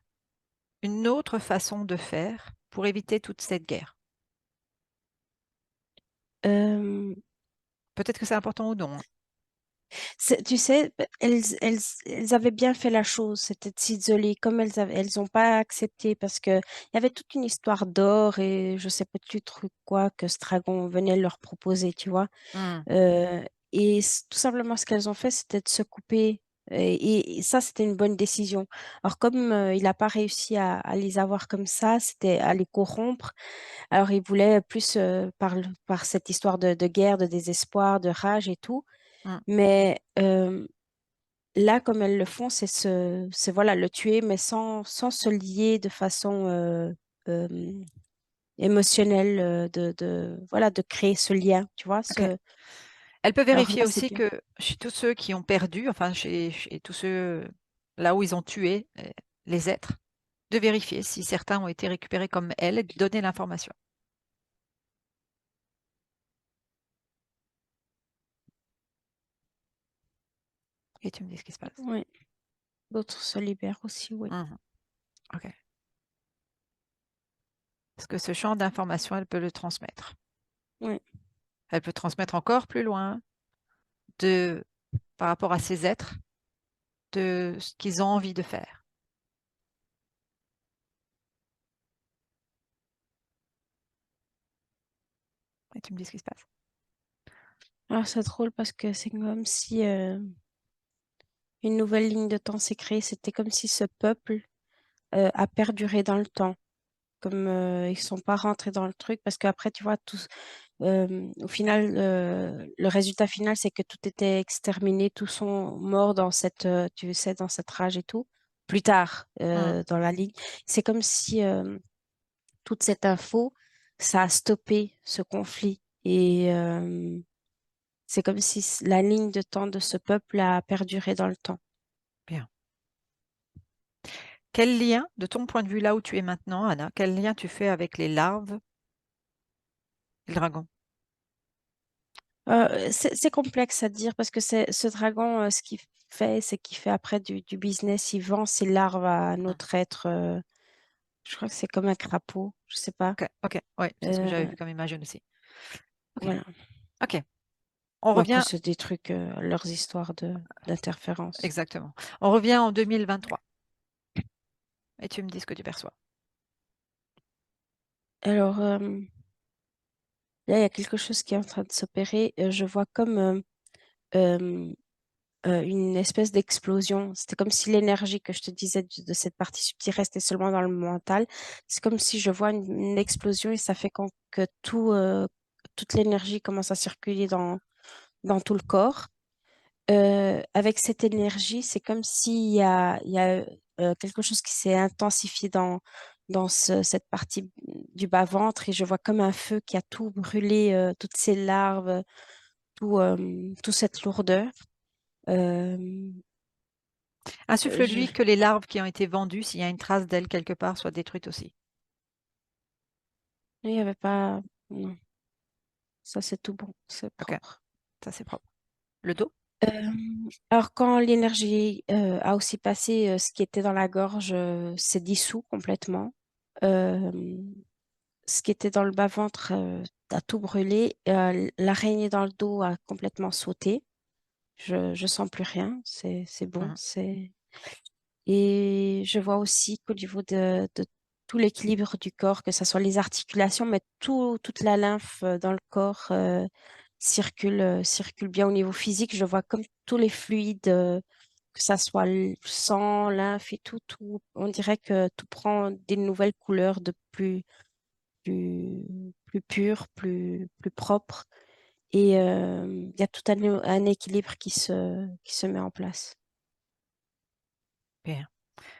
S1: une autre façon de faire pour éviter toute cette guerre?
S2: Euh,
S1: Peut-être que c'est important ou non, hein.
S2: Tu sais, elles avaient bien fait la chose, c'était de s'isoler, comme elles ont pas accepté parce que il y avait toute une histoire d'or et je sais pas du truc quoi que ce dragon venait leur proposer, tu vois.
S1: Hmm,
S2: Euh, et tout simplement ce qu'elles ont fait, c'était de se couper. Et ça, c'était une bonne décision. Alors comme il n'a pas réussi à les avoir comme ça, c'était à les corrompre. Alors il voulait plus par cette histoire de guerre, de désespoir, de rage et tout.
S1: hmm.
S2: Mais là, comme elles le font, c'est voilà, le tuer, mais sans se lier de façon euh, émotionnelle, voilà, de créer ce lien, tu vois.
S1: Ok. Elle peut
S2: Alors
S1: vérifier
S2: là, c'est
S1: aussi
S2: bien.
S1: que chez tous ceux qui ont perdu, enfin chez tous ceux là où ils ont tué les êtres, de vérifier si certains ont été récupérés comme elle et de donner l'information. Et tu me dis ce qui se passe.
S2: Oui. D'autres se libèrent aussi, oui.
S1: Mhm. Ok. Parce que ce champ d'information, elle peut le transmettre.
S2: Oui.
S1: Elle peut transmettre encore plus loin de, par rapport à ces êtres, de ce qu'ils ont envie de faire. Et tu me dis ce qui se passe.
S2: Alors c'est drôle parce que c'est comme si une nouvelle ligne de temps s'est créée. C'était comme si ce peuple a perduré dans le temps. Comme ils sont pas rentrés dans le truc parce qu'après, tu vois, au final, le résultat final, c'est que tout était exterminé, tous sont morts dans tu sais, dans cette rage et tout. Plus tard,
S1: Hmm.
S2: dans la ligne, c'est comme si toute cette info, ça a stoppé ce conflit. Et c'est comme si la ligne de temps de ce peuple a perduré dans le temps.
S1: Bien. Quel lien, de ton point de vue, là où tu es maintenant, Anna, quel lien tu fais avec les larves et le dragon?
S2: C'est complexe à dire parce que ce dragon, ce qu'il fait, c'est qu'il fait après du business. Il vend ses larves à un
S1: Hmm.
S2: autre être. Je crois que c'est comme un crapaud. Je sais pas.
S1: Ok, ok, oui, c'est ce que
S2: Euh,
S1: j'avais vu comme image aussi. Ok,
S2: voilà.
S1: ok. On
S2: Bon, après,
S1: revient,
S2: c'est des trucs, leurs histoires d'interférence.
S1: exactement. On revient en 2023 et tu me dis ce que tu perçois.
S2: Alors, là, il y a quelque chose qui est en train de s'opérer. Je vois comme euh, une espèce d'explosion. C'était comme si l'énergie que je te disais de cette partie subtile restait seulement dans le mental. C'est comme si je vois une explosion et ça fait que toute l'énergie commence à circuler dans tout le corps. Avec cette énergie, c'est comme il y a quelque chose qui s'est intensifié dans cette partie du bas-ventre et je vois comme un feu qui a tout brûlé, toutes ces larves, toute cette lourdeur. Euh,
S1: Insuffle-lui que les larves qui ont été vendues, s'il y a une trace d'elles quelque part, soient détruites aussi.
S2: Il n'y avait pas. Non, ça c'est tout bon, c'est
S1: Ok,
S2: propre.
S1: ça c'est propre. Le dos?
S2: Euh, alors quand l'énergie a aussi passé, ce qui était dans la gorge s'est dissous complètement. Euh, Ce qui était dans le bas-ventre a tout brûlé. L'araignée dans le dos a complètement sauté. Je sens plus rien. C'est bon.
S1: Mhm.
S2: Et je vois aussi qu'au niveau de tout l'équilibre du corps, que ce soit les articulations, mais toute la lymphe dans le corps circule bien au niveau physique. Je vois comme tous les fluides, que ça soit le sang, lymphe et tout, on dirait que tout prend des nouvelles couleurs de plus, plus pur, plus propre. Et il y a tout un équilibre qui se met en place.
S1: Bien.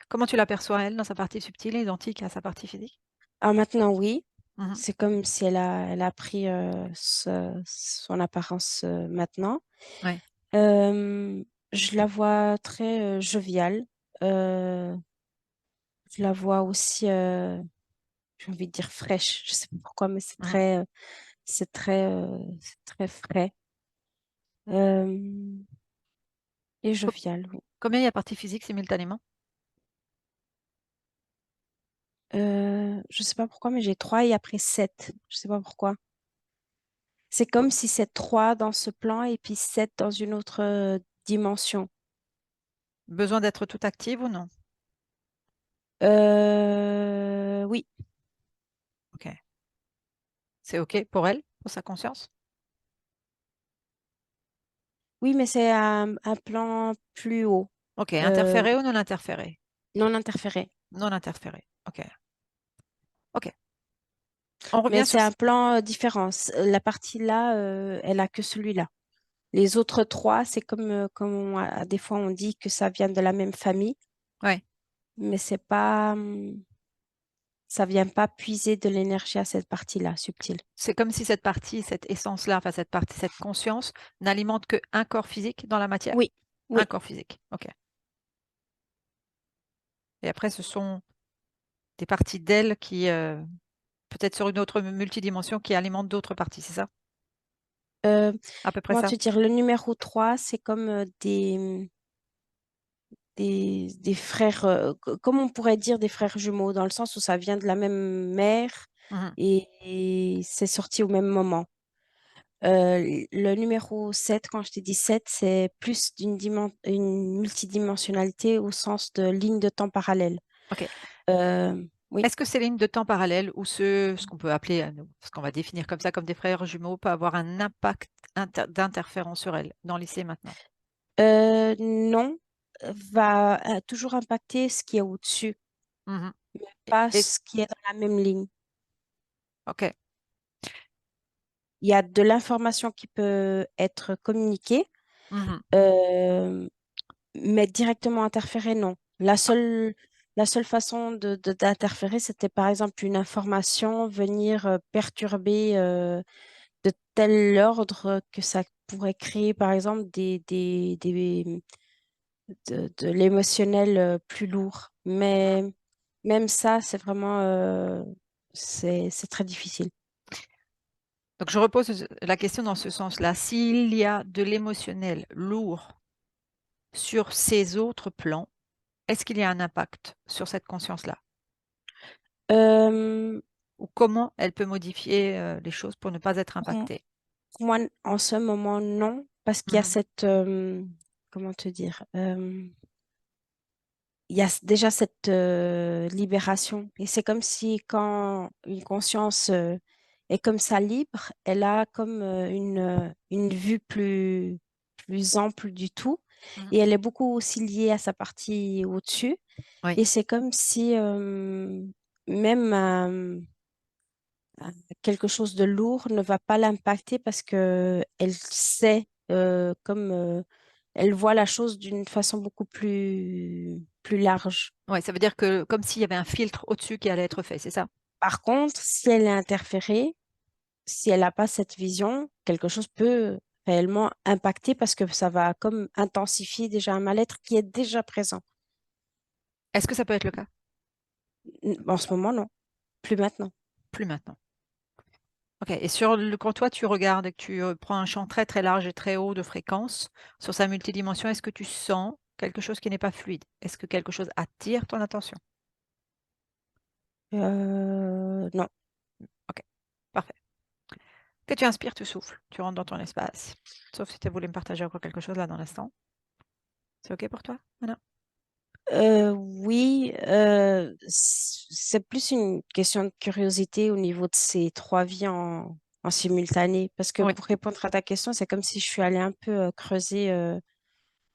S1: Comment tu l'aperçois, elle, dans sa partie subtile, identique à sa partie physique?
S2: Alors maintenant, oui,
S1: Mhm.
S2: c'est comme si elle a pris son apparence maintenant.
S1: Ouais.
S2: Euh, je la vois très joviale. Euh, je la vois aussi, j'ai envie de dire fraîche. Je sais pas pourquoi, mais
S1: Mhm.
S2: c'est très frais. Euh, et
S1: Co-
S2: jovial, oui.
S1: Combien il y a partie physique simultanément?
S2: Je sais pas pourquoi, mais j'ai 3 et après 7. Je sais pas pourquoi. C'est comme si c'est 3 dans ce plan et puis 7 dans une autre dimension.
S1: Besoin d'être tout active ou non?
S2: Oui,
S1: Ok. C'est ok pour elle, pour sa conscience?
S2: oui, mais c'est un plan plus haut,
S1: Ok.
S2: euh,
S1: Interférer ou non interférer?
S2: non interféré.
S1: Non interférer. Ok. Ok. On
S2: Mais
S1: revient
S2: c'est
S1: sur...
S2: un plan différent. La partie là, elle a que celui-là. Les autres 3, c'est comme des fois on dit que ça vient de la même famille,
S1: Ouais.
S2: mais c'est pas, ça vient pas puiser de l'énergie à cette partie-là, subtile.
S1: C'est comme si cette partie, cette essence-là, enfin cette partie, cette conscience n'alimente qu'un corps physique dans la matière?
S2: Oui,
S1: Un
S2: oui.
S1: corps physique. Ok. Et après, ce sont des parties d'elle qui, peut-être sur une autre multidimension, qui alimentent d'autres parties, c'est ça?
S2: Euh,
S1: À peu près
S2: Comment
S1: ça?
S2: te dire, le numéro 3, c'est comme des frères, comme on pourrait dire des frères jumeaux, dans le sens où ça vient de la même mère
S1: Mhm.
S2: et c'est sorti au même moment. Le numéro 7, quand je t'ai dit 7, c'est plus une multidimensionnalité au sens de ligne de temps parallèle.
S1: Ok.
S2: Oui.
S1: Est-ce que ces lignes de temps parallèles ou ce qu'on peut appeler, ce qu'on va définir comme ça, comme des frères jumeaux, peut avoir un impact d'interférence sur elle dans l'ici et maintenant?
S2: Non, va toujours impacter ce qui est au-dessus,
S1: Mhm.
S2: pas
S1: Et-
S2: ce qui est dans la même ligne.
S1: ok.
S2: Il y a de l'information qui peut être communiquée,
S1: Mhm.
S2: euh, mais directement interférer, non. La seule façon d'interférer, c'était par exemple une information venir perturber de tel ordre que ça pourrait créer par exemple de l'émotionnel plus lourd. Mais même ça, c'est vraiment c'est très difficile.
S1: Donc je repose la question dans ce sens-là. S'il y a de l'émotionnel lourd sur ces autres plans, est-ce qu'il y a un impact sur cette conscience-là?
S2: Euh,
S1: Ou comment elle peut modifier les choses pour ne pas être
S2: pour, m-
S1: impactée?
S2: pour moi, en ce moment, non, parce qu'il y a
S1: Mhm.
S2: cette comment te dire, il y a déjà cette libération. Et c'est comme si quand une conscience est comme ça libre, elle a comme une vue plus ample du tout.
S1: Mhm.
S2: Et elle est beaucoup aussi liée à sa partie au-dessus.
S1: Oui.
S2: Et c'est comme si même quelque chose de lourd ne va pas l'impacter parce que elle sait, elle voit la chose d'une façon beaucoup plus large.
S1: Ouais, ça veut dire que comme s'il y avait un filtre au-dessus qui allait être fait, c'est ça?
S2: Par contre, si elle est interférée, si elle n'a pas cette vision, quelque chose peut réellement impacter parce que ça va comme intensifier déjà un mal-être qui est déjà présent.
S1: Est-ce que ça peut être le cas?
S2: En ce moment, non, plus maintenant.
S1: Plus maintenant. Ok. Et quand toi tu regardes et que tu prends un champ très très large et très haut de fréquence sur sa multidimension, est-ce que tu sens quelque chose qui n'est pas fluide? Est-ce que quelque chose attire ton attention?
S2: Non.
S1: Ok. Parfait. Que tu inspires, tu souffles, tu rentres dans ton espace. Sauf si tu voulais me partager encore quelque chose là dans l'instant. C'est ok pour toi, Anna?
S2: Oui, c'est plus une question de curiosité au niveau de ces 3 vies en simultané. Parce que
S1: Oui.
S2: pour répondre à ta question, c'est comme si je suis allée un peu creuser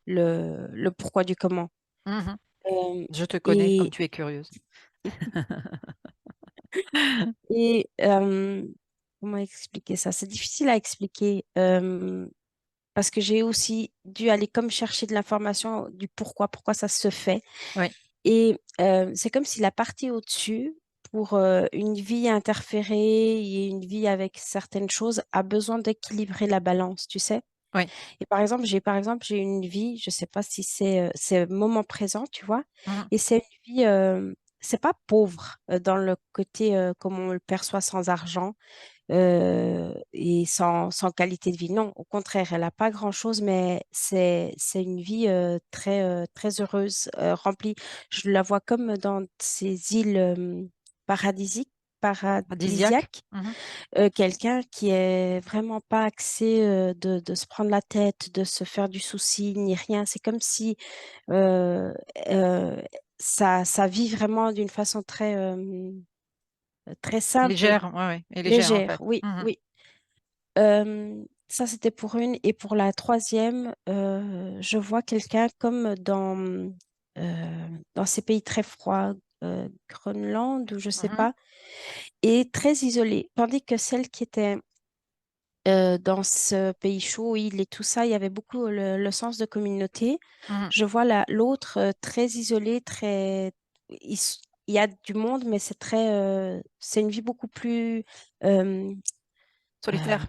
S2: le pourquoi du comment.
S1: Mhm.
S2: Euh,
S1: Je te connais comme
S2: et
S1: tu es curieuse.
S2: et comment expliquer ça? C'est difficile à expliquer parce que j'ai aussi dû aller comme chercher de l'information du pourquoi ça se fait.
S1: Oui,
S2: Et c'est comme si la partie au-dessus, pour une vie interférée et une vie avec certaines choses, a besoin d'équilibrer la balance, tu sais.
S1: oui.
S2: Et par exemple, j'ai une vie, je sais pas si c'est moment présent, tu vois,
S1: Mhm.
S2: et c'est une vie, c'est pas pauvre dans le côté comme on le perçoit sans argent et sans qualité de vie. Non, au contraire, elle n'a pas grand-chose, mais c'est une vie très heureuse, remplie. Je la vois comme dans ces îles paradisiques,
S1: Paradisiaque.
S2: paradisiaque,
S1: Mhm,
S2: quelqu'un qui est vraiment pas axé de se prendre la tête, de se faire du souci, ni rien. C'est comme si euh, euh, ça vit vraiment d'une façon très simple,
S1: légère, ouais, ouais, et légère en
S2: légère.
S1: fait.
S2: Oui,
S1: Mhm,
S2: oui. Ça, c'était pour une. Et pour la troisième, je vois quelqu'un comme dans ces pays très froids, Groenland ou je sais
S1: mhm,
S2: pas, et très isolé. Tandis que celle qui était dans ce pays chaud, île et tout ça, il y avait beaucoup le sens de communauté.
S1: mhm.
S2: Je vois l'autre très isolée, très... Il, il y a du monde, mais c'est une vie beaucoup plus euh,
S1: Solitaire.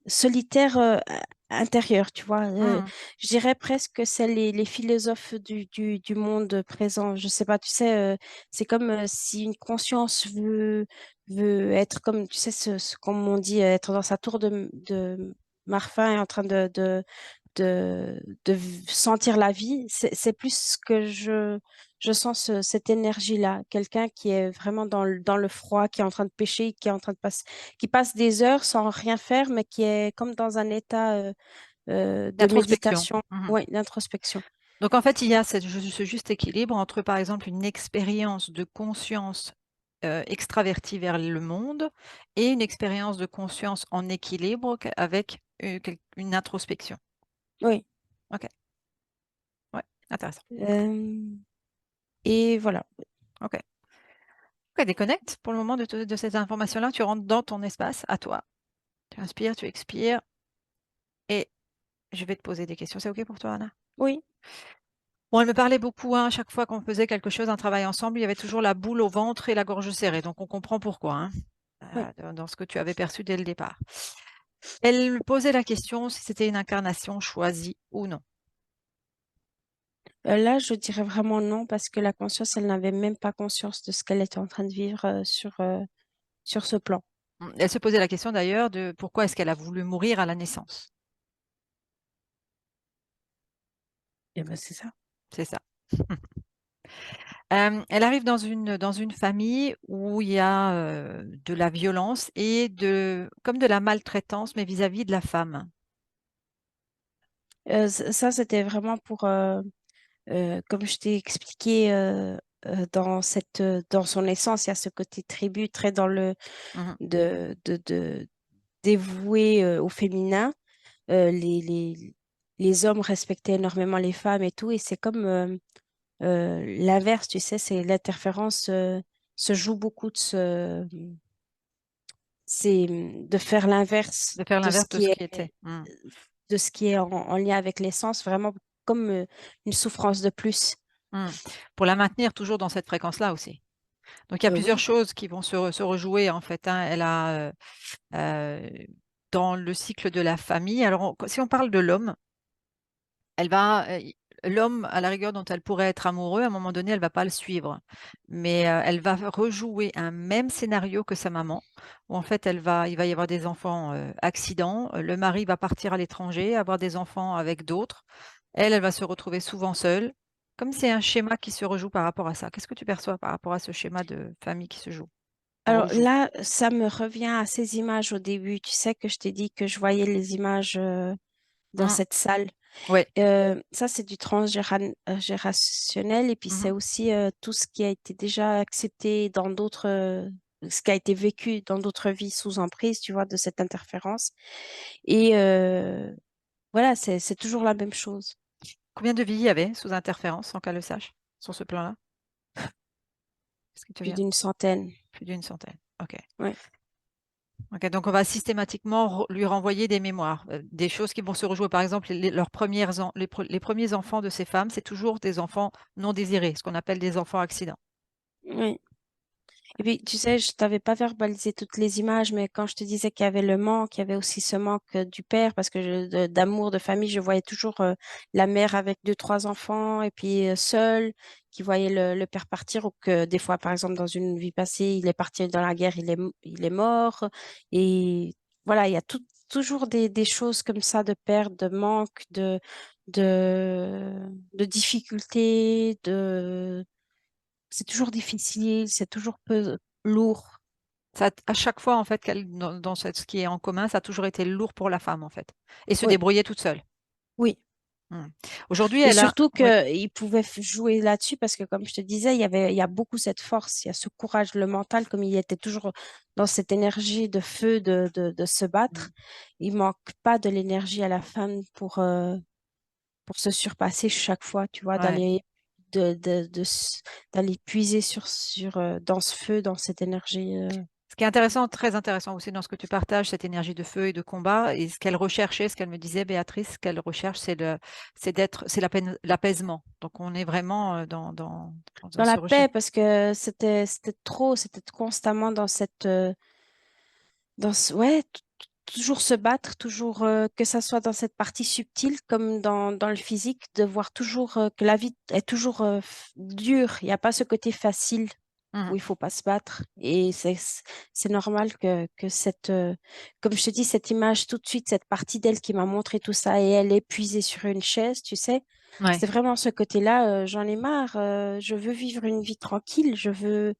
S2: solitaire intérieur, tu vois.
S1: Mhm.
S2: Je dirais presque que c'est les philosophes du monde présent. Je sais pas, tu sais, c'est comme si une conscience veut être comme, tu sais, comme on dit, être dans sa tour de Marfin et en train de sentir la vie. C'est plus ce que je sens cette énergie-là. Quelqu'un qui est vraiment dans le froid, qui est en train de pêcher, qui est en train de passer, qui passe des heures sans rien faire, mais qui est comme dans un état de
S1: L'introspection.
S2: méditation,
S1: Mhm.
S2: oui, d'introspection.
S1: Donc en fait, il y a ce juste équilibre entre, par exemple, une expérience de conscience extravertie vers le monde et une expérience de conscience en équilibre avec une introspection.
S2: Oui.
S1: Ok, ouais, intéressant.
S2: Euh, et voilà.
S1: Ok. Ok, déconnecte pour le moment de ces informations-là. Tu rentres dans ton espace, à toi. Tu inspires, tu expires et je vais te poser des questions. C'est ok pour toi, Anna?
S2: Oui,
S1: Bon, elle me parlait beaucoup, hein, chaque fois qu'on faisait quelque chose, un travail ensemble, il y avait toujours la boule au ventre et la gorge serrée. Donc on comprend pourquoi, hein,
S2: oui.
S1: dans ce que tu avais perçu dès le départ. Elle me posait la question si c'était une incarnation choisie ou non.
S2: Là, je dirais vraiment non, parce que la conscience, elle n'avait même pas conscience de ce qu'elle était en train de vivre sur ce plan.
S1: Elle se posait la question d'ailleurs de pourquoi est-ce qu'elle a voulu mourir à la naissance.
S2: Et ben, c'est ça.
S1: C'est ça. Elle arrive dans une famille où il y a de la violence et comme de la maltraitance, mais vis-à-vis de la femme.
S2: Ça, c'était vraiment comme je t'ai expliqué, dans son essence, il y a ce côté tribu très dans
S1: Mhm.
S2: de dévoué au féminin. Les hommes respectaient énormément les femmes et tout, et c'est comme l'inverse, tu sais, c'est l'interférence se joue beaucoup de faire l'inverse
S1: De faire
S2: de ce
S1: l'inverse de
S2: qui
S1: ce
S2: est
S1: qui était. Mhm.
S2: en lien avec l'essence, vraiment comme une souffrance de plus.
S1: Mhm. Pour la maintenir toujours dans cette fréquence-là aussi. Donc il y a plusieurs
S2: Oui.
S1: choses qui vont se rejouer en fait, hein. Elle a euh, dans le cycle de la famille. Alors si on parle de l'homme, elle va l'homme à la rigueur dont elle pourrait être amoureux, à un moment donné, elle va pas le suivre, mais elle va rejouer un même scénario que sa maman, où en fait il va y avoir des enfants accidents, le mari va partir à l'étranger, avoir des enfants avec d'autres. Elle va se retrouver souvent seule, comme c'est un schéma qui se rejoue par rapport à ça. Qu'est-ce que tu perçois par rapport à ce schéma de famille qui se joue,
S2: Alors
S1: rejoue?
S2: là, ça me revient à ces images au début. Tu sais que je t'ai dit que je voyais les images dans
S1: Mm.
S2: cette salle.
S1: Ouais.
S2: Ça, c'est du transgérationnel et puis c'est
S1: Mhm.
S2: aussi tout ce qui a été déjà accepté dans ce qui a été vécu dans d'autres vies sous emprise, tu vois, de cette interférence. Et voilà, c'est toujours la même chose.
S1: Combien de vies il y avait sous interférence, sans qu'elle le sache, sur ce plan-là? Est-ce que tu
S2: Plus
S1: viens?
S2: d'une centaine.
S1: Plus d'une centaine. Ok.
S2: Ouais.
S1: Ok, donc on va systématiquement lui renvoyer des mémoires, des choses qui vont se rejouer. Par exemple, leurs les premiers enfants de ces femmes, c'est toujours des enfants non désirés, ce qu'on appelle des enfants accidents.
S2: Ouais. Et puis, tu sais, je t'avais pas verbalisé toutes les images, mais quand je te disais qu'il y avait le manque, il y avait aussi ce manque du père, parce que d'amour, de famille, je voyais toujours la mère avec deux, trois enfants, et puis seule, qui voyait le père partir, ou que des fois, par exemple, dans une vie passée, il est parti dans la guerre, il est mort. Et voilà, il y a toujours des choses comme ça de perte, de manque, de, de difficultés, c'est toujours difficile, c'est toujours peu lourd.
S1: Ça, à chaque fois, en fait, dans ce qui est en commun, ça a toujours été lourd pour la femme, en fait. Et se
S2: Oui,
S1: débrouiller toute seule.
S2: oui.
S1: Mm. Aujourd'hui,
S2: Et
S1: elle a,
S2: surtout
S1: oui,
S2: qu'il pouvait jouer là-dessus parce que, comme je te disais, il y a beaucoup cette force, il y a ce courage, le mental, comme il était toujours dans cette énergie de feu de se battre.
S1: Mm.
S2: Il manque pas de l'énergie à la femme pour se surpasser chaque fois, tu vois,
S1: Ouais.
S2: d'aller puiser dans ce feu, dans cette énergie.
S1: Ce qui est intéressant, très intéressant aussi dans ce que tu partages, cette énergie de feu et de combat, et ce qu'elle recherchait, ce qu'elle me disait, Béatrice, ce qu'elle recherche, c'est l'apaisement. Donc on est vraiment dans
S2: Dans
S1: ce
S2: la
S1: recherche.
S2: paix, parce que c'était constamment ouais, toujours se battre, toujours que ça soit dans cette partie subtile comme dans le physique, de voir toujours que la vie est toujours dure. Il n'y a pas ce côté facile où
S1: Mhm.
S2: il faut pas se battre. Et c'est normal que comme je te dis, cette image tout de suite, cette partie d'elle qui m'a montré tout ça et elle est épuisée sur une chaise, tu sais,
S1: Ouais.
S2: c'était vraiment ce côté-là, j'en ai marre, je veux vivre une vie tranquille, je veux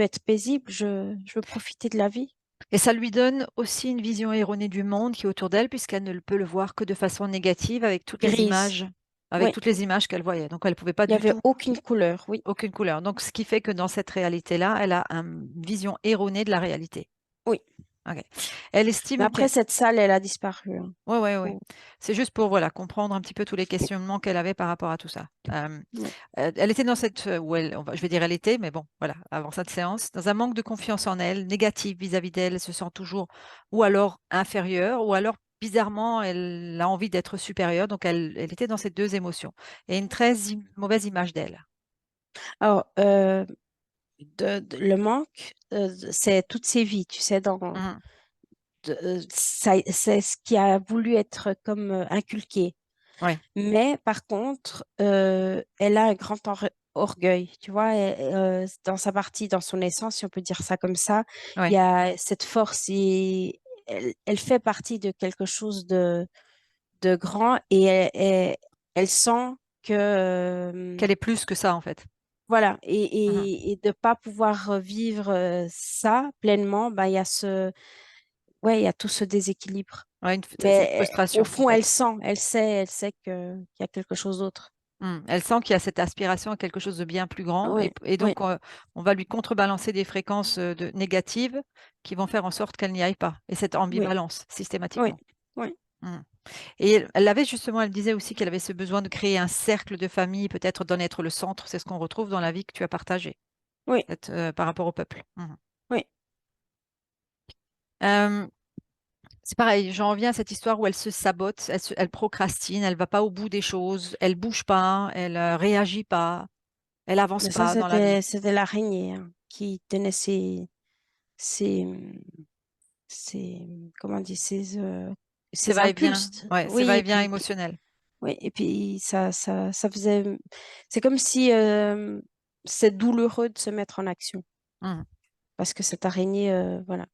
S2: être paisible, je veux profiter de la vie.
S1: Et ça lui donne aussi une vision erronée du monde qui est autour d'elle, puisqu'elle ne peut le voir que de façon négative
S2: Grise.
S1: avec
S2: Oui,
S1: toutes les images qu'elle voyait. Donc elle ne pouvait pas
S2: il n'y
S1: du
S2: avait
S1: tout,
S2: aucune couleur, oui,
S1: aucune couleur. Donc ce qui fait que dans cette réalité-là, elle a une vision erronée de la réalité.
S2: oui.
S1: Ok. Elle
S2: Mais
S1: estime
S2: après,
S1: qu'elle
S2: cette salle, elle a disparu, hein.
S1: Oui, oui, oui.
S2: Oh,
S1: C'est juste pour voilà, comprendre un petit peu tous les questionnements qu'elle avait par rapport à tout ça.
S2: oui.
S1: Elle était dans cette, où elle, je vais dire elle était, mais bon, voilà, avant cette séance, dans un manque de confiance en elle, négative vis-à-vis d'elle, elle se sent toujours ou alors inférieure, ou alors bizarrement, elle a envie d'être supérieure, donc elle était dans ces deux émotions. Et une très mauvaise image d'elle.
S2: Alors, le manque, c'est toutes ces vies, tu sais,
S1: Mhm.
S2: c'est ce qui a voulu être comme inculqué.
S1: Oui,
S2: Mais par contre, elle a un grand orgueil, tu vois, dans sa partie, dans son essence, si on peut dire ça comme ça, il y
S1: oui.
S2: a cette force et elle fait partie de quelque chose de grand et elle sent que,
S1: Qu'elle est plus que ça, en fait.
S2: voilà,
S1: Mhm.
S2: et de pas pouvoir vivre ça pleinement, bah, il y a ouais, il y a tout ce déséquilibre.
S1: Ouais, cette
S2: Mais au
S1: frustration, en
S2: fond,
S1: fait.
S2: elle sait qu'il y a quelque chose d'autre.
S1: Elle sent qu'il y a cette aspiration à quelque chose de bien plus grand
S2: Oui,
S1: et
S2: oui,
S1: donc on va lui contrebalancer des fréquences négatives qui vont faire en sorte qu'elle n'y aille pas et cette
S2: oui,
S1: ambivalence
S2: oui,
S1: systématiquement.
S2: oui,
S1: Mm. Et elle avait justement, elle disait aussi qu'elle avait ce besoin de créer un cercle de famille, peut-être d'en être le centre. C'est ce qu'on retrouve dans la vie que tu as partagée
S2: oui,
S1: par rapport au peuple. Mhm.
S2: oui.
S1: Euh, c'est pareil, j'en reviens à cette histoire où elle se sabote, elle procrastine, elle va pas au bout des choses, elle bouge pas, elle réagit pas, elle avance
S2: Mais ça,
S1: pas dans la vie.
S2: c'était l'araignée hein, qui tenait ses, comment on dit,
S1: C'est
S2: ses
S1: va-et-vient,
S2: impulses.
S1: ouais, c'est
S2: Oui,
S1: va-et-vient émotionnel.
S2: oui, et puis ça faisait, c'est comme si c'est douloureux de se mettre en action
S1: Mhm.
S2: parce que cette araignée, voilà,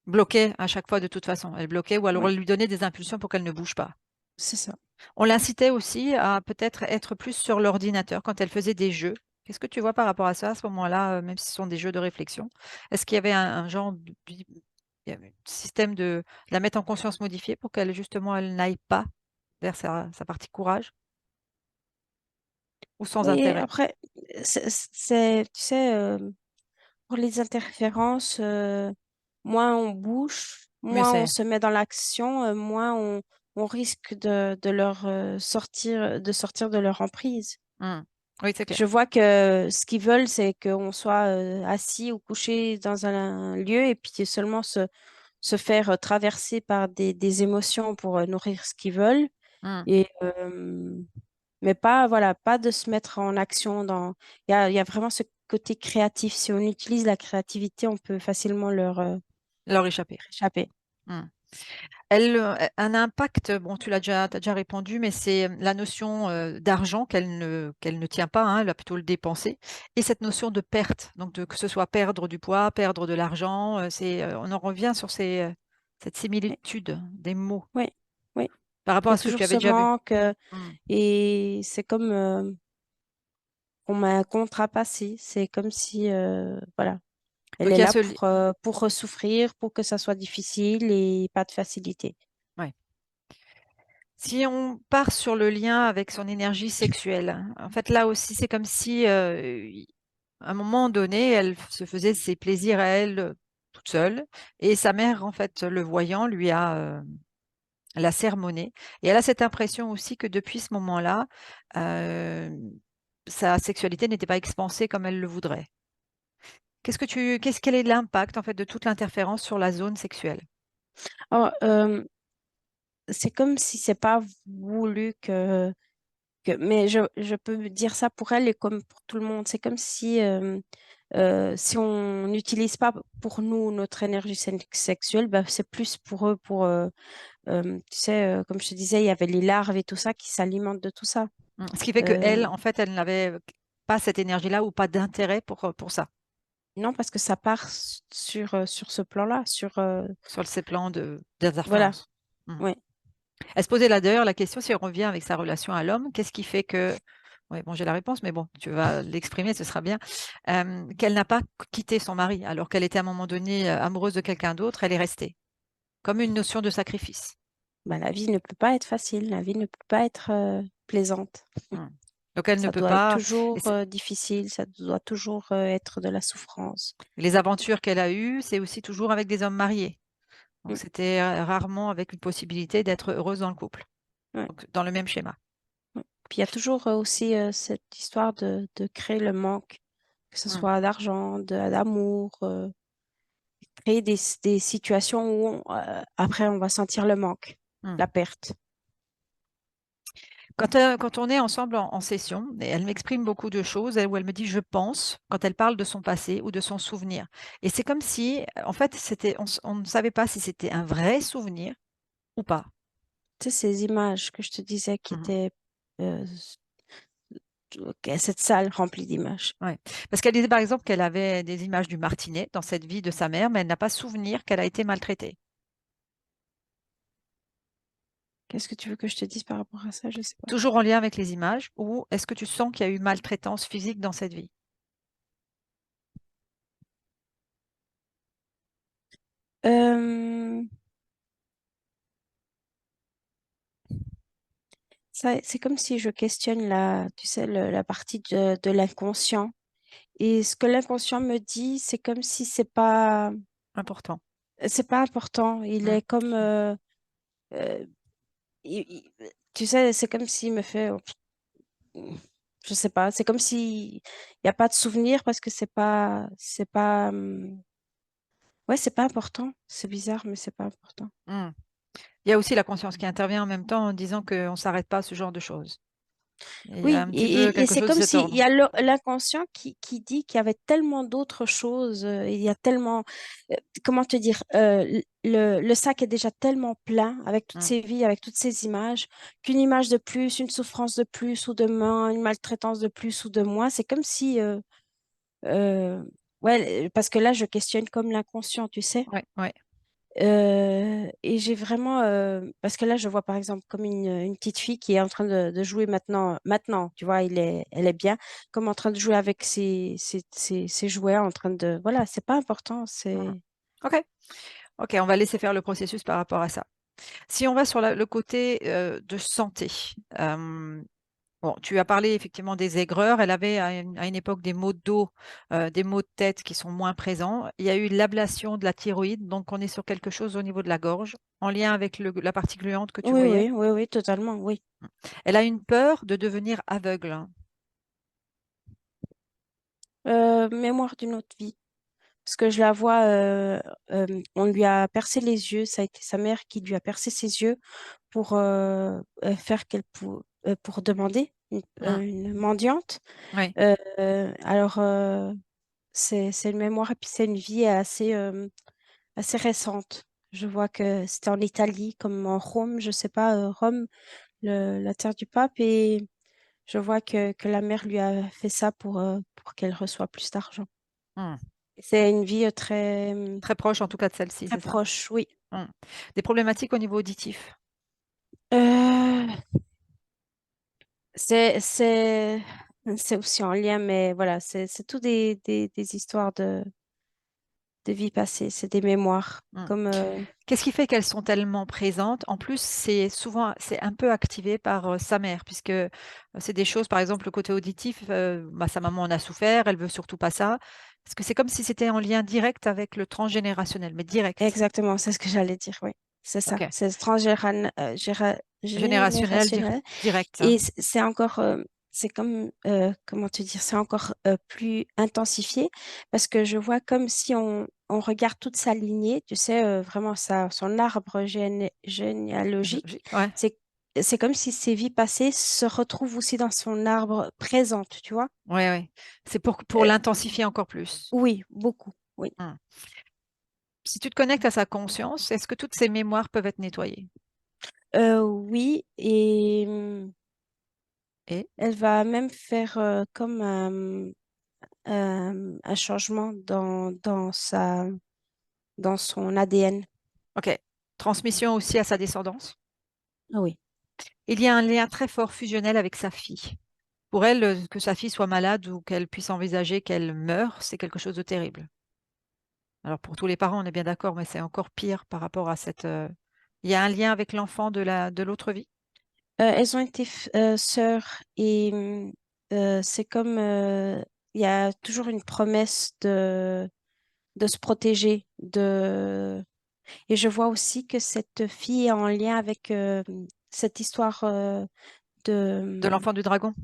S1: Bloquée à chaque fois de toute façon. Elle bloquait ou alors
S2: ouais,
S1: on lui donnait des impulsions pour qu'elle ne bouge pas.
S2: c'est ça.
S1: On l'incitait aussi à peut-être être plus sur l'ordinateur quand elle faisait des jeux. Qu'est-ce que tu vois par rapport à ça à ce moment-là, même si ce sont des jeux de réflexion? Est-ce qu'il y avait un genre il y avait un système de la mettre en conscience modifiée pour qu'elle justement elle n'aille pas vers sa partie courage ou sans
S2: Oui,
S1: intérêt?
S2: après, tu sais, pour les interférences, moins on bouge,
S1: Mieux
S2: moins on
S1: c'est.
S2: se met dans l'action, moins on risque de leur de sortir de leur emprise.
S1: Mhm. Oui, c'est
S2: Je
S1: clair.
S2: vois que ce qu'ils veulent, c'est qu'on soit assis ou couché dans un lieu et puis seulement se faire traverser par des émotions pour nourrir ce qu'ils veulent.
S1: Mhm.
S2: Et, mais pas, voilà, pas de se mettre en action il y a vraiment ce côté créatif. Si on utilise la créativité, on peut facilement
S1: Leur échapper.
S2: échapper.
S1: Mhm. Un impact, bon, t'as déjà répondu, mais c'est la notion d'argent qu'elle ne tient pas, hein, elle va plutôt le dépenser, et cette notion de perte, donc que ce soit perdre du poids, perdre de l'argent, on en revient sur cette
S2: Oui,
S1: similitude des mots
S2: oui, oui.
S1: par rapport
S2: Il y
S1: à
S2: a
S1: ce que tu
S2: toujours
S1: avais
S2: ce
S1: déjà vu.
S2: manque
S1: Hmm.
S2: et c'est comme on m'a contrapassé. C'est comme si, voilà, Elle
S1: Donc
S2: est
S1: il y a
S2: là
S1: ce li
S2: pour souffrir, pour que ça soit difficile et pas de facilité.
S1: ouais. Si on part sur le lien avec son énergie sexuelle, en fait, là aussi, c'est comme si, à un moment donné, elle se faisait ses plaisirs à elle, toute seule et sa mère, en fait, le voyant, lui a, l'a sermonné et elle a cette impression aussi que depuis ce moment-là, heu, sa sexualité n'était pas expansée comme elle le voudrait. Quel est l'impact, en fait, de toute l'interférence sur la zone sexuelle?
S2: Oh, c'est comme si c'est pas voulu mais je peux dire ça pour elle et comme pour tout le monde. C'est comme si on n'utilise pas pour nous notre énergie sexuelle, bah, c'est plus pour eux, tu sais, comme je te disais, il y avait les larves et tout ça qui s'alimentent de tout ça.
S1: Ce qui fait
S2: Euh,
S1: qu'elle, en fait, elle n'avait pas cette énergie-là ou pas d'intérêt pour ça,
S2: non, parce que ça part sur ce plan-là,
S1: sur ces plans
S2: voilà,
S1: d'interférence. Mmh.
S2: ouais.
S1: Elle se posait là d'ailleurs la question, si on revient avec sa relation à l'homme, qu'est-ce qui fait que ouais, bon, j'ai la réponse, mais bon, tu vas l'exprimer, ce sera bien. Qu'elle n'a pas quitté son mari alors qu'elle était à un moment donné, amoureuse de quelqu'un d'autre, elle est restée, comme une notion de sacrifice.
S2: Bah, la vie ne peut pas être facile, la vie ne peut pas être plaisante.
S1: Mmh. Donc elle ne
S2: Ça
S1: peut
S2: doit être
S1: pas et
S2: toujours
S1: c'est
S2: difficile, ça doit toujours être de la souffrance.
S1: les aventures qu'elle a eues, c'est aussi toujours avec des hommes mariés. Donc
S2: Mm,
S1: c'était, rarement avec une possibilité d'être heureuse dans le couple,
S2: ouais,
S1: donc dans le même schéma.
S2: ouais. Puis il y a toujours aussi cette histoire de créer le manque, que ce
S1: Mmh.
S2: soit d'argent, d'amour, créer des situations où après on va sentir le manque,
S1: Mmh.
S2: la perte.
S1: Quand on est ensemble en session, et elle m'exprime beaucoup de choses, où elle me dit: «Je pense», quand elle parle de son passé ou de son souvenir et c'est comme si, en fait, on ne savait pas si c'était un vrai souvenir ou pas.
S2: Tu sais, ces images que je te disais qui
S1: Mmh.
S2: étaient euh, cette salle remplie d'images.
S1: Ouais. Parce qu'elle disait, par exemple, qu'elle avait des images du martinet dans cette vie de sa mère, mais elle n'a pas souvenir qu'elle a été maltraitée.
S2: Qu'est-ce que tu veux que je te dise par rapport à ça? Je sais pas.
S1: Toujours en lien avec les images ou est-ce que tu sens qu'il y a eu maltraitance physique dans cette vie?
S2: Euh, c'est comme si je questionne tu sais, la partie de l'inconscient. Et ce que l'inconscient me dit, c'est comme si
S1: Important.
S2: c'est pas important. Il
S1: Mmh.
S2: est comme, euh, tu sais, c'est comme s'il me fait, je sais pas, c'est comme s'il n'y a pas de souvenir parce que ouais, c'est pas important. C'est bizarre, mais c'est pas important.
S1: Mmh. Il y a aussi la conscience qui intervient en même temps en disant qu'on ne s'arrête pas à ce genre de choses. Et il y a
S2: Oui,
S1: un petit peu
S2: et
S1: quelque
S2: c'est
S1: chose de
S2: comme
S1: cet
S2: s'il
S1: ordre.
S2: y a l'inconscient qui dit qu'il y avait tellement d'autres choses, il y a tellement, comment te dire, le sac est déjà tellement plein avec toutes
S1: Mmh.
S2: ces vies, avec toutes ces images, qu'une image de plus, une souffrance de plus ou de moins, une maltraitance de plus ou de moins, c'est comme si, ouais, parce que là, je questionne comme l'inconscient, tu sais.
S1: Ouais, ouais.
S2: Et j'ai vraiment, parce que là, je vois par exemple comme une petite fille qui est en train de jouer maintenant, tu vois, elle est bien, comme en train de jouer avec ses jouets, en train de, voilà, c'est pas important,
S1: Mmh.
S2: c'est,
S1: OK. OK, on va laisser faire le processus par rapport à ça. Si on va sur le côté, de santé, bon, tu as parlé effectivement des aigreurs. Elle avait à une époque des maux de dos, des maux de tête qui sont moins présents. Il y a eu l'ablation de la thyroïde, donc on est sur quelque chose au niveau de la gorge, en lien avec la partie gluante que tu
S2: oui,
S1: voyais.
S2: oui, oui, oui, totalement, oui.
S1: Elle a une peur de devenir aveugle.
S2: Mémoire d'une autre vie, parce que je la vois, on lui a percé les yeux, ça a été sa mère qui lui a percé ses yeux pour faire pour demander
S1: Mmh.
S2: une mendiante.
S1: Oui.
S2: Alors, c'est une mémoire et puis c'est une vie assez récente. Je vois que c'était en Italie, comme en Rome, je sais pas, Rome, la terre du pape, et je vois que la mère lui a fait ça pour qu'elle reçoive plus d'argent.
S1: Mmh.
S2: C'est une vie
S1: Très proche en tout cas de celle-ci,
S2: très
S1: c'est ça?
S2: proche, oui.
S1: Mmh. Des problématiques au niveau auditif?
S2: Euh, c'est, c'est, c'est aussi en lien, mais voilà, c'est tout des histoires de vie passée, c'est des mémoires.
S1: Hmm.
S2: Comme,
S1: Qu'est-ce qui fait qu'elles sont tellement présentes? En plus, c'est un peu activé par sa mère, puisque c'est des choses, par exemple, le côté auditif, bah, sa maman en a souffert, elle veut surtout pas ça. Parce que c'est comme si c'était en lien direct avec le transgénérationnel, mais direct.
S2: exactement, c'est ce que j'allais dire, oui. C'est ça.
S1: OK.
S2: C'est
S1: Générationnel,
S2: générationnel.
S1: direct, hein.
S2: Et c'est encore, c'est comme, comment te dire, c'est encore plus intensifié parce que je vois comme si on regarde toute sa lignée, tu sais, vraiment son arbre généalogique.
S1: Ouais,
S2: C'est, c'est comme si ses vies passées se retrouvent aussi dans son arbre présente, tu vois?
S1: ouais, ouais. C'est pour
S2: Euh,
S1: l'intensifier encore plus.
S2: oui, beaucoup, oui.
S1: Hmm. Si tu te connectes à sa conscience, est-ce que toutes ces mémoires peuvent être nettoyées?
S2: Oui, et
S1: Et,
S2: elle va même faire comme un changement dans son ADN.
S1: OK. Transmission aussi à sa descendance?
S2: Ah oui.
S1: Il y a un lien très fort fusionnel avec sa fille. Pour elle, que sa fille soit malade ou qu'elle puisse envisager qu'elle meure, c'est quelque chose de terrible. Alors pour tous les parents, on est bien d'accord, mais c'est encore pire par rapport à cette, il y a un lien avec l'enfant de l'autre vie?
S2: Elles ont été sœurs et c'est comme il y a toujours une promesse de se protéger. Et je vois aussi que cette fille est en lien avec cette histoire
S1: De
S2: de...
S1: l'enfant du dragon?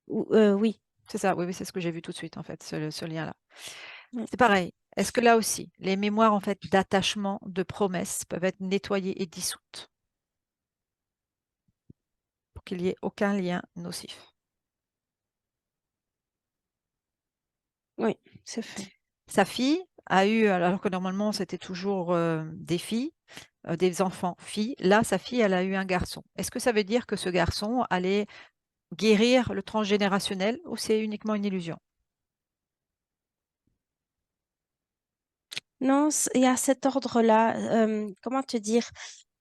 S2: oui.
S1: C'est ça, oui, oui, c'est ce que j'ai vu tout de suite en fait, ce lien-là.
S2: Ouais.
S1: C'est pareil. Est-ce que là aussi, les mémoires en fait d'attachement, de promesses peuvent être nettoyées et dissoutes pour qu'il y ait aucun lien nocif?
S2: Oui, c'est fait.
S1: Sa fille a eu, alors que normalement c'était toujours, des filles, des enfants filles, là sa fille elle a eu un garçon. Est-ce que ça veut dire que ce garçon allait guérir le transgénérationnel ou c'est uniquement une illusion?
S2: Non, il y a cet ordre-là. Comment te dire?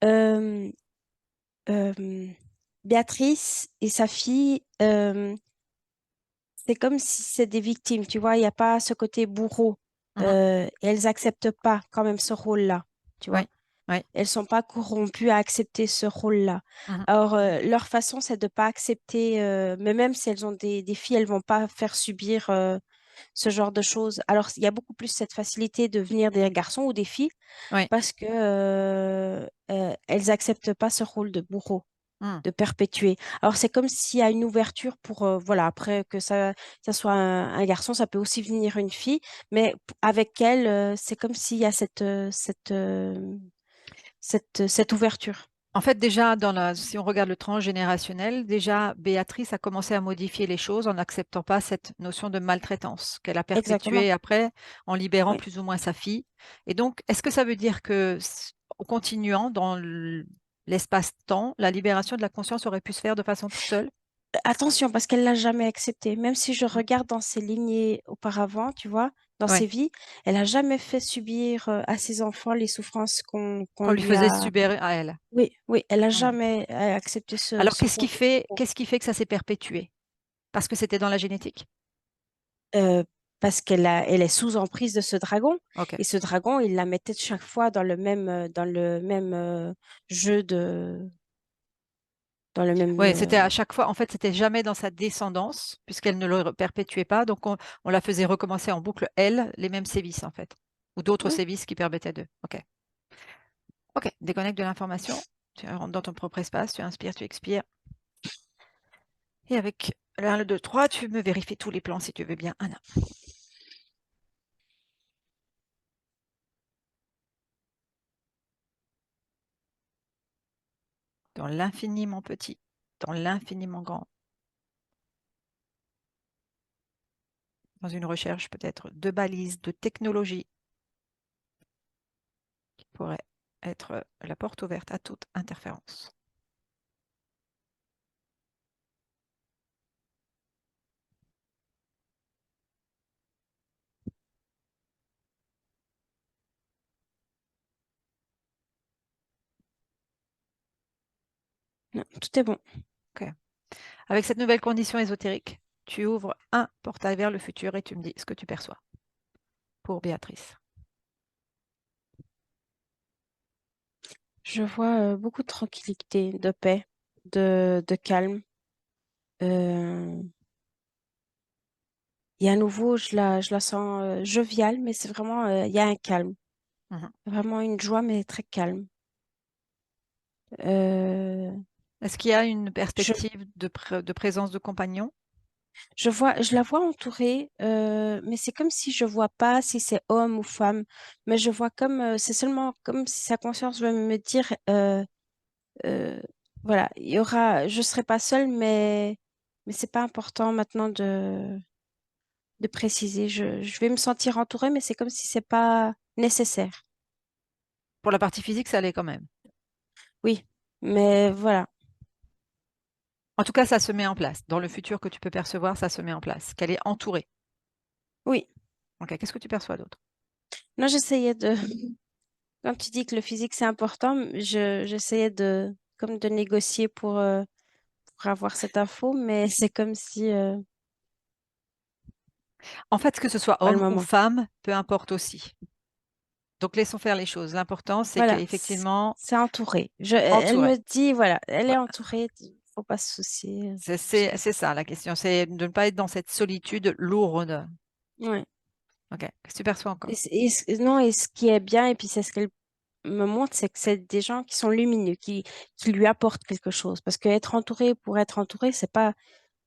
S2: Euh, euh, Béatrice et sa fille, c'est comme si c'est des victimes, tu vois, il n'y a pas ce côté bourreau.
S1: Mmh.
S2: Et elles acceptent pas quand même ce rôle-là, tu
S1: Oui,
S2: vois.
S1: oui.
S2: Elles sont pas corrompues à accepter ce rôle-là.
S1: Mmh.
S2: Alors, leur façon, c'est de pas accepter, mais même si elles ont des filles, elles vont pas faire subir ce genre de choses. Alors, il y a beaucoup plus cette facilité de venir des garçons ou des filles
S1: Oui.
S2: parce que elles acceptent pas ce rôle de bourreau,
S1: Mmh.
S2: de perpétuer. Alors c'est comme s'il y a une ouverture pour, voilà, après que ça soit un garçon, ça peut aussi venir une fille, mais avec elle, c'est comme s'il y a cette ouverture.
S1: En fait, déjà, si on regarde le transgénérationnel, déjà, Béatrice a commencé à modifier les choses en n'acceptant pas cette notion de maltraitance qu'elle a
S2: Exactement.
S1: perpétuée après en libérant
S2: Oui.
S1: plus ou moins sa fille. Et donc, est-ce que ça veut dire que, en continuant dans l'espace-temps, la libération de la conscience aurait pu se faire de façon toute seule?
S2: Attention, parce qu'elle l'a jamais accepté. Même si je
S1: Mm.
S2: regarde dans ses lignées auparavant, tu vois, dans ses
S1: Ouais,
S2: vies, elle a jamais fait subir à ses enfants les souffrances qu'on
S1: qu'on lui
S2: lui
S1: faisait
S2: a.
S1: subir à elle.
S2: Oui, oui, elle a
S1: Mm.
S2: jamais accepté ce,
S1: Alors,
S2: ce rôle de bourreau.
S1: qu'est-ce qui fait que ça s'est perpétué? Parce que c'était dans la génétique?
S2: Parce elle est sous emprise de ce dragon.
S1: Ok.
S2: Et ce dragon, il la mettait chaque fois dans le même jeu dans le même.
S1: Ouais, c'était à chaque fois, en fait, c'était jamais dans sa descendance, puisqu'elle ne le perpétuait pas. Donc, on la faisait recommencer en boucle, elle, les mêmes sévices, en fait. Ou d'autres
S2: Oui.
S1: sévices qui permettaient de. OK. OK. Déconnecte de l'information. Tu rentres dans ton propre espace, tu inspires, tu expires. Et avec le 2, 3, tu me vérifies tous les plans si tu veux bien, Anna. Dans l'infiniment petit, dans l'infiniment grand. Dans une recherche peut-être de balises, de technologie qui pourrait être la porte ouverte à toute interférence.
S2: Non, tout est bon.
S1: OK. Avec cette nouvelle condition ésotérique, tu ouvres un portail vers le futur et tu me dis ce que tu perçois pour Béatrice.
S2: Je vois beaucoup de tranquillité, de paix, de calme. Euh, et à nouveau, je la sens joviale, mais c'est vraiment, il y a un calme.
S1: Mhm.
S2: Vraiment une joie, mais très calme. Euh,
S1: Est-ce qu'il y a une
S2: je,
S1: perspective de présence de compagnons?
S2: je la vois entourée, mais c'est comme si je vois pas si c'est homme ou femme, mais je vois comme, c'est seulement comme si sa conscience veut me dire, euh, voilà, je serai pas seule, mais c'est pas important maintenant de préciser. Je vais me sentir entourée, mais c'est comme si c'est pas nécessaire.
S1: Pour la partie physique, ça l'est quand même.
S2: Oui, mais voilà,
S1: En tout cas, ça se met en place. Dans le futur que tu peux percevoir, ça se met en place. Qu'elle est entourée.
S2: oui.
S1: Ok, qu'est-ce que tu perçois d'autre?
S2: Non, j'essayais de, quand tu dis que le physique c'est important, j'essayais comme de négocier pour avoir cette info, mais c'est comme si,
S1: En fait, que ce soit
S2: pas le
S1: homme ou
S2: moment.
S1: femme, peu importe aussi. Donc, laissons faire les choses. L'important, c'est
S2: Voilà,
S1: qu'effectivement,
S2: c'est entouré. Elle
S1: entourée.
S2: me dit, voilà, elle est
S1: Voilà.
S2: entourée, faut pas se soucier.
S1: C'est ça la question. C'est de ne pas être dans cette solitude lourde.
S2: Ouais.
S1: Ok, qu'est-ce que tu perçois encore?
S2: Non, et ce qui est bien, et puis c'est ce qu'elle me montre, c'est que c'est des gens qui sont lumineux, qui lui apportent quelque chose. Parce qu'être entouré pour être entouré, c'est pas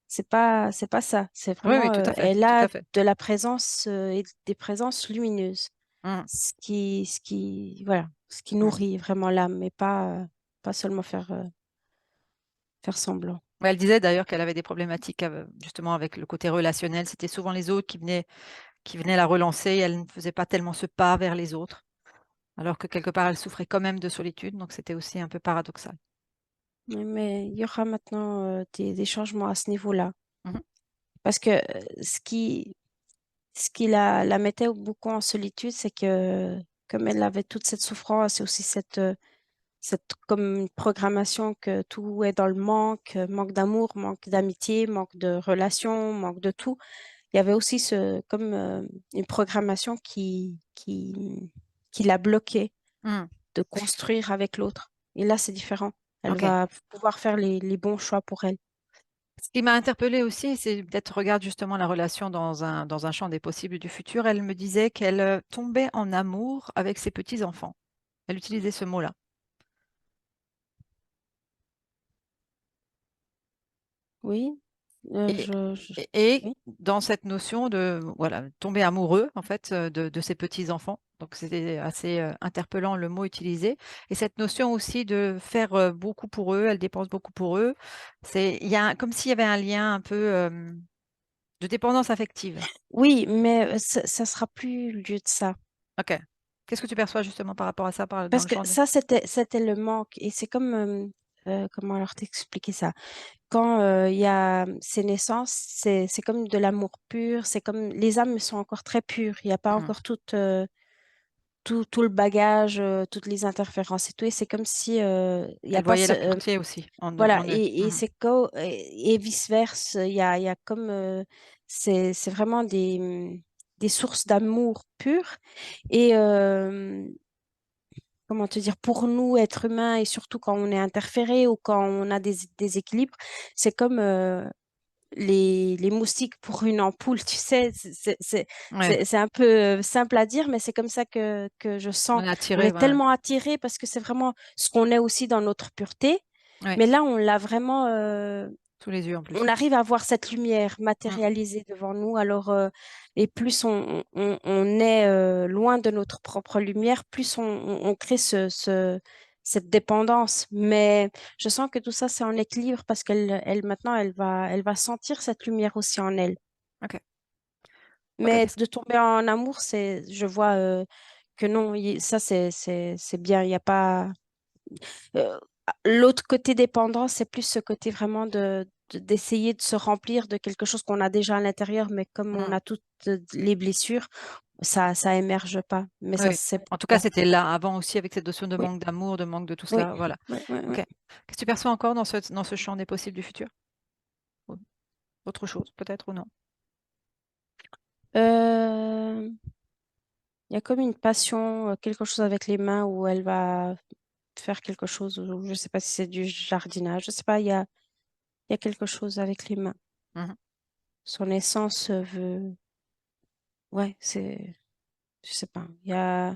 S2: ça. C'est
S1: Oui, oui,
S2: vraiment,
S1: tout à fait,
S2: elle
S1: tout
S2: a
S1: à fait.
S2: de la présence et des présences lumineuses.
S1: Mm,
S2: Voilà, ce qui
S1: mm.
S2: nourrit vraiment l'âme, mais pas seulement faire semblant.
S1: Elle disait d'ailleurs qu'elle avait des problématiques justement avec le côté relationnel. C'était souvent les autres qui venaient la relancer. Et elle ne faisait pas tellement ce pas vers les autres, alors que quelque part, elle souffrait quand même de solitude. Donc, c'était aussi un peu paradoxal.
S2: Mais il y aura maintenant des changements à ce niveau-là.
S1: Mhm.
S2: Parce que ce qui la mettait beaucoup en solitude, c'est que comme elle avait toute cette souffrance et aussi cette comme une programmation que tout est dans le manque, manque d'amour, manque d'amitié, manque de relations, manque de tout. Il y avait aussi comme une programmation qui l'a bloquée
S1: Mm.
S2: de construire avec l'autre. Et là, c'est différent. Elle
S1: OK.
S2: va pouvoir faire les bons choix pour elle.
S1: Ce qui m'a interpellée aussi, c'est peut-être regarde justement la relation dans un champ des possibles du futur. Elle me disait qu'elle tombait en amour avec ses petits-enfants. Elle utilisait ce mot-là.
S2: Oui,
S1: Et, et
S2: oui.
S1: dans cette notion de voilà, tomber amoureux en fait de ses petits-enfants. Donc c'était assez interpellant le mot utilisé. Et cette notion aussi de faire beaucoup pour eux, elle dépense beaucoup pour eux. Il y a comme s'il y avait un lien un peu de dépendance affective.
S2: Oui, mais ça sera plus le lieu de ça.
S1: Ok. Qu'est-ce que tu perçois justement par rapport à ça dans
S2: Parce
S1: le
S2: que
S1: champ de...
S2: ça, c'était le manque. Et c'est comme, comment alors t'expliquer ça? Quand il y a ces naissances, c'est comme de l'amour pur. C'est comme les âmes sont encore très pures. Il n'y a pas
S1: Hmm.
S2: encore tout le bagage, toutes les interférences et tout. Et c'est comme si il n'y a
S1: Elle
S2: pas
S1: voyait la pureté aussi
S2: voilà,
S1: en eux. Mhm.
S2: et vice-versa. Il y a comme c'est vraiment des sources d'amour pur. Et comment te dire, pour nous, êtres humains, et surtout quand on est interféré ou quand on a des déséquilibres, c'est comme les moustiques pour une ampoule, tu sais,
S1: Ouais,
S2: c'est un peu simple à dire, mais c'est comme ça que je sens.
S1: on est
S2: On
S1: attiré,
S2: est
S1: voilà.
S2: tellement attiré parce que c'est vraiment ce qu'on est aussi dans notre pureté,
S1: Ouais,
S2: mais là, on l'a vraiment,
S1: sous les yeux en
S2: on
S1: plus.
S2: arrive à voir cette lumière
S1: Hmm.
S2: matérialisée devant nous. Alors, et plus on est loin de notre propre lumière, plus on crée cette dépendance. Mais je sens que tout ça, c'est en équilibre parce maintenant, elle va sentir cette lumière aussi en elle.
S1: Ok. Ok,
S2: Mais de tomber en amour, je vois que non, ça, c'est bien. Il n'y a pas. Euh, L'autre côté dépendant, c'est plus ce côté vraiment d'essayer de se remplir de quelque chose qu'on a déjà à l'intérieur, mais comme on
S1: Hmm.
S2: a toutes les blessures, ça émerge pas. Mais ça,
S1: Oui.
S2: c'est
S1: En tout cas,
S2: bon.
S1: c'était là avant aussi avec cette notion de
S2: Oui,
S1: manque d'amour, de manque de tout
S2: oui,
S1: cela. Voilà.
S2: oui, oui,
S1: Ok.
S2: oui.
S1: Qu'est-ce que tu perçois encore dans ce champ des possibles du futur? Ou autre chose, peut-être ou non?
S2: Euh, Il y a comme une passion, quelque chose avec les mains où elle va. faire quelque chose, ou je sais pas si c'est du jardinage, je sais pas, il y a quelque chose avec les mains.
S1: Mhm.
S2: Son essence veut, ouais, je sais pas, il y a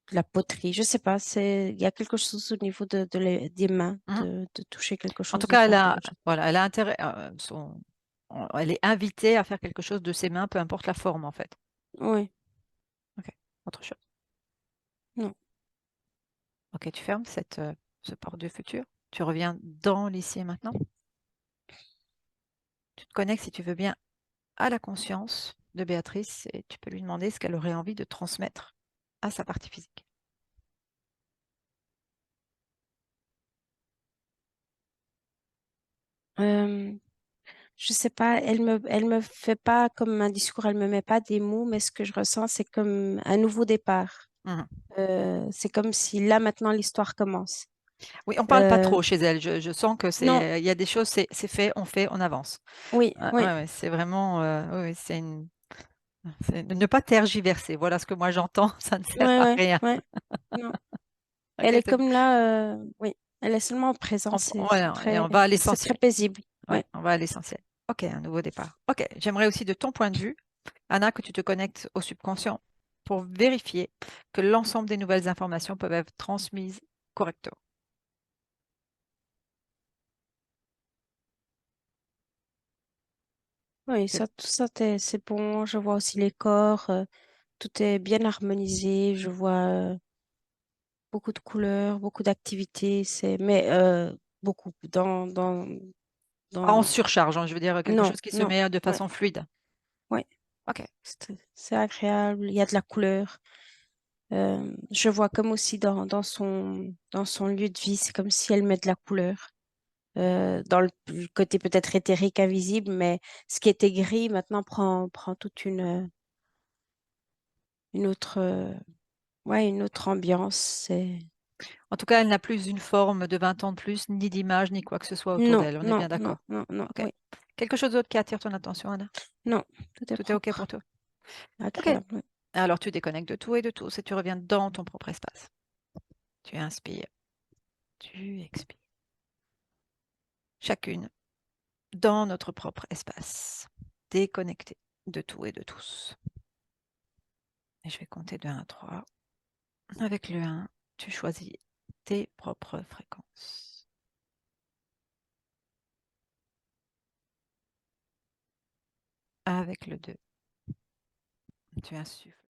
S2: de la poterie, je sais pas, il y a quelque chose au niveau des mains,
S1: Mhm.
S2: de toucher quelque
S1: En tout
S2: chose, de
S1: cas,
S2: faire quelque chose.
S1: voilà, elle a intérêt, elle est invitée à faire quelque chose de ses mains, peu importe la forme, en fait.
S2: Oui,
S1: Ok, autre chose.
S2: non.
S1: Ok, tu fermes ce porte du futur. Tu reviens dans l'ici et maintenant. Tu te connectes, si tu veux bien, à la conscience de Béatrice et tu peux lui demander ce qu'elle aurait envie de transmettre à sa partie physique.
S2: Euh, je sais pas, elle me fait pas comme un discours, elle me met pas des mots, mais ce que je ressens, c'est comme un nouveau départ.
S1: Mhm.
S2: C'est comme si là, maintenant, l'histoire commence.
S1: Oui, on parle pas
S2: Euh,
S1: trop chez elle. Je sens que
S2: non,
S1: il y a des choses, c'est fait, on fait, on avance.
S2: oui, oui,
S1: Ouais, ouais, c'est vraiment, oui, ne pas tergiverser. Voilà ce que moi j'entends. Ça ne sert
S2: ouais,
S1: à
S2: ouais,
S1: rien.
S2: ouais, non.
S1: Ok,
S2: Elle est
S1: c'est bon.
S2: comme là, oui, elle est seulement en présence,
S1: Voilà, et on va à
S2: c'est
S1: l'essentiel.
S2: très paisible.
S1: Ouais,
S2: Oui,
S1: on va à l'essentiel. Ok, un nouveau départ. Ok, j'aimerais aussi de ton point de vue, Anna, que tu te connectes au subconscient pour vérifier que l'ensemble des nouvelles informations peuvent être transmises correctement.
S2: oui,
S1: C'est-
S2: tout ça, c'est bon. Je vois aussi les corps, tout est bien harmonisé. Je vois beaucoup de couleurs, beaucoup d'activités. Mais beaucoup
S1: Pas en
S2: dans,
S1: surcharge, hein, je veux dire quelque
S2: non,
S1: chose qui se
S2: non,
S1: met de
S2: ouais,
S1: façon fluide.
S2: ouais.
S1: Ok.
S2: C'est agréable. Il y a de la couleur. Je vois comme aussi dans son lieu de vie, c'est comme si elle met de la couleur. Dans le côté peut-être éthérique, invisible, mais ce qui était gris maintenant prend toute une autre, ouais, une autre ambiance.
S1: En tout cas, elle n'a plus une forme de 20 ans de plus, ni d'image, ni quoi que ce soit autour
S2: Non,
S1: d'elle. On est
S2: non,
S1: bien
S2: non,
S1: d'accord.
S2: non, non,
S1: Ok.
S2: oui,
S1: Quelque chose d'autre qui attire ton attention, Anna?
S2: non, tout est
S1: Tout est OK pour
S2: propre,
S1: toi? Ok.
S2: agréable, oui.
S1: Alors, tu déconnectes de tout et de tous et tu reviens dans ton propre espace. Tu inspires, tu expires. Chacune dans notre propre espace. Déconnecté de tout et de tous. Et je vais compter de 1 à 3. Avec le 1, tu choisis tes propres fréquences. Avec le 2, tu insuffles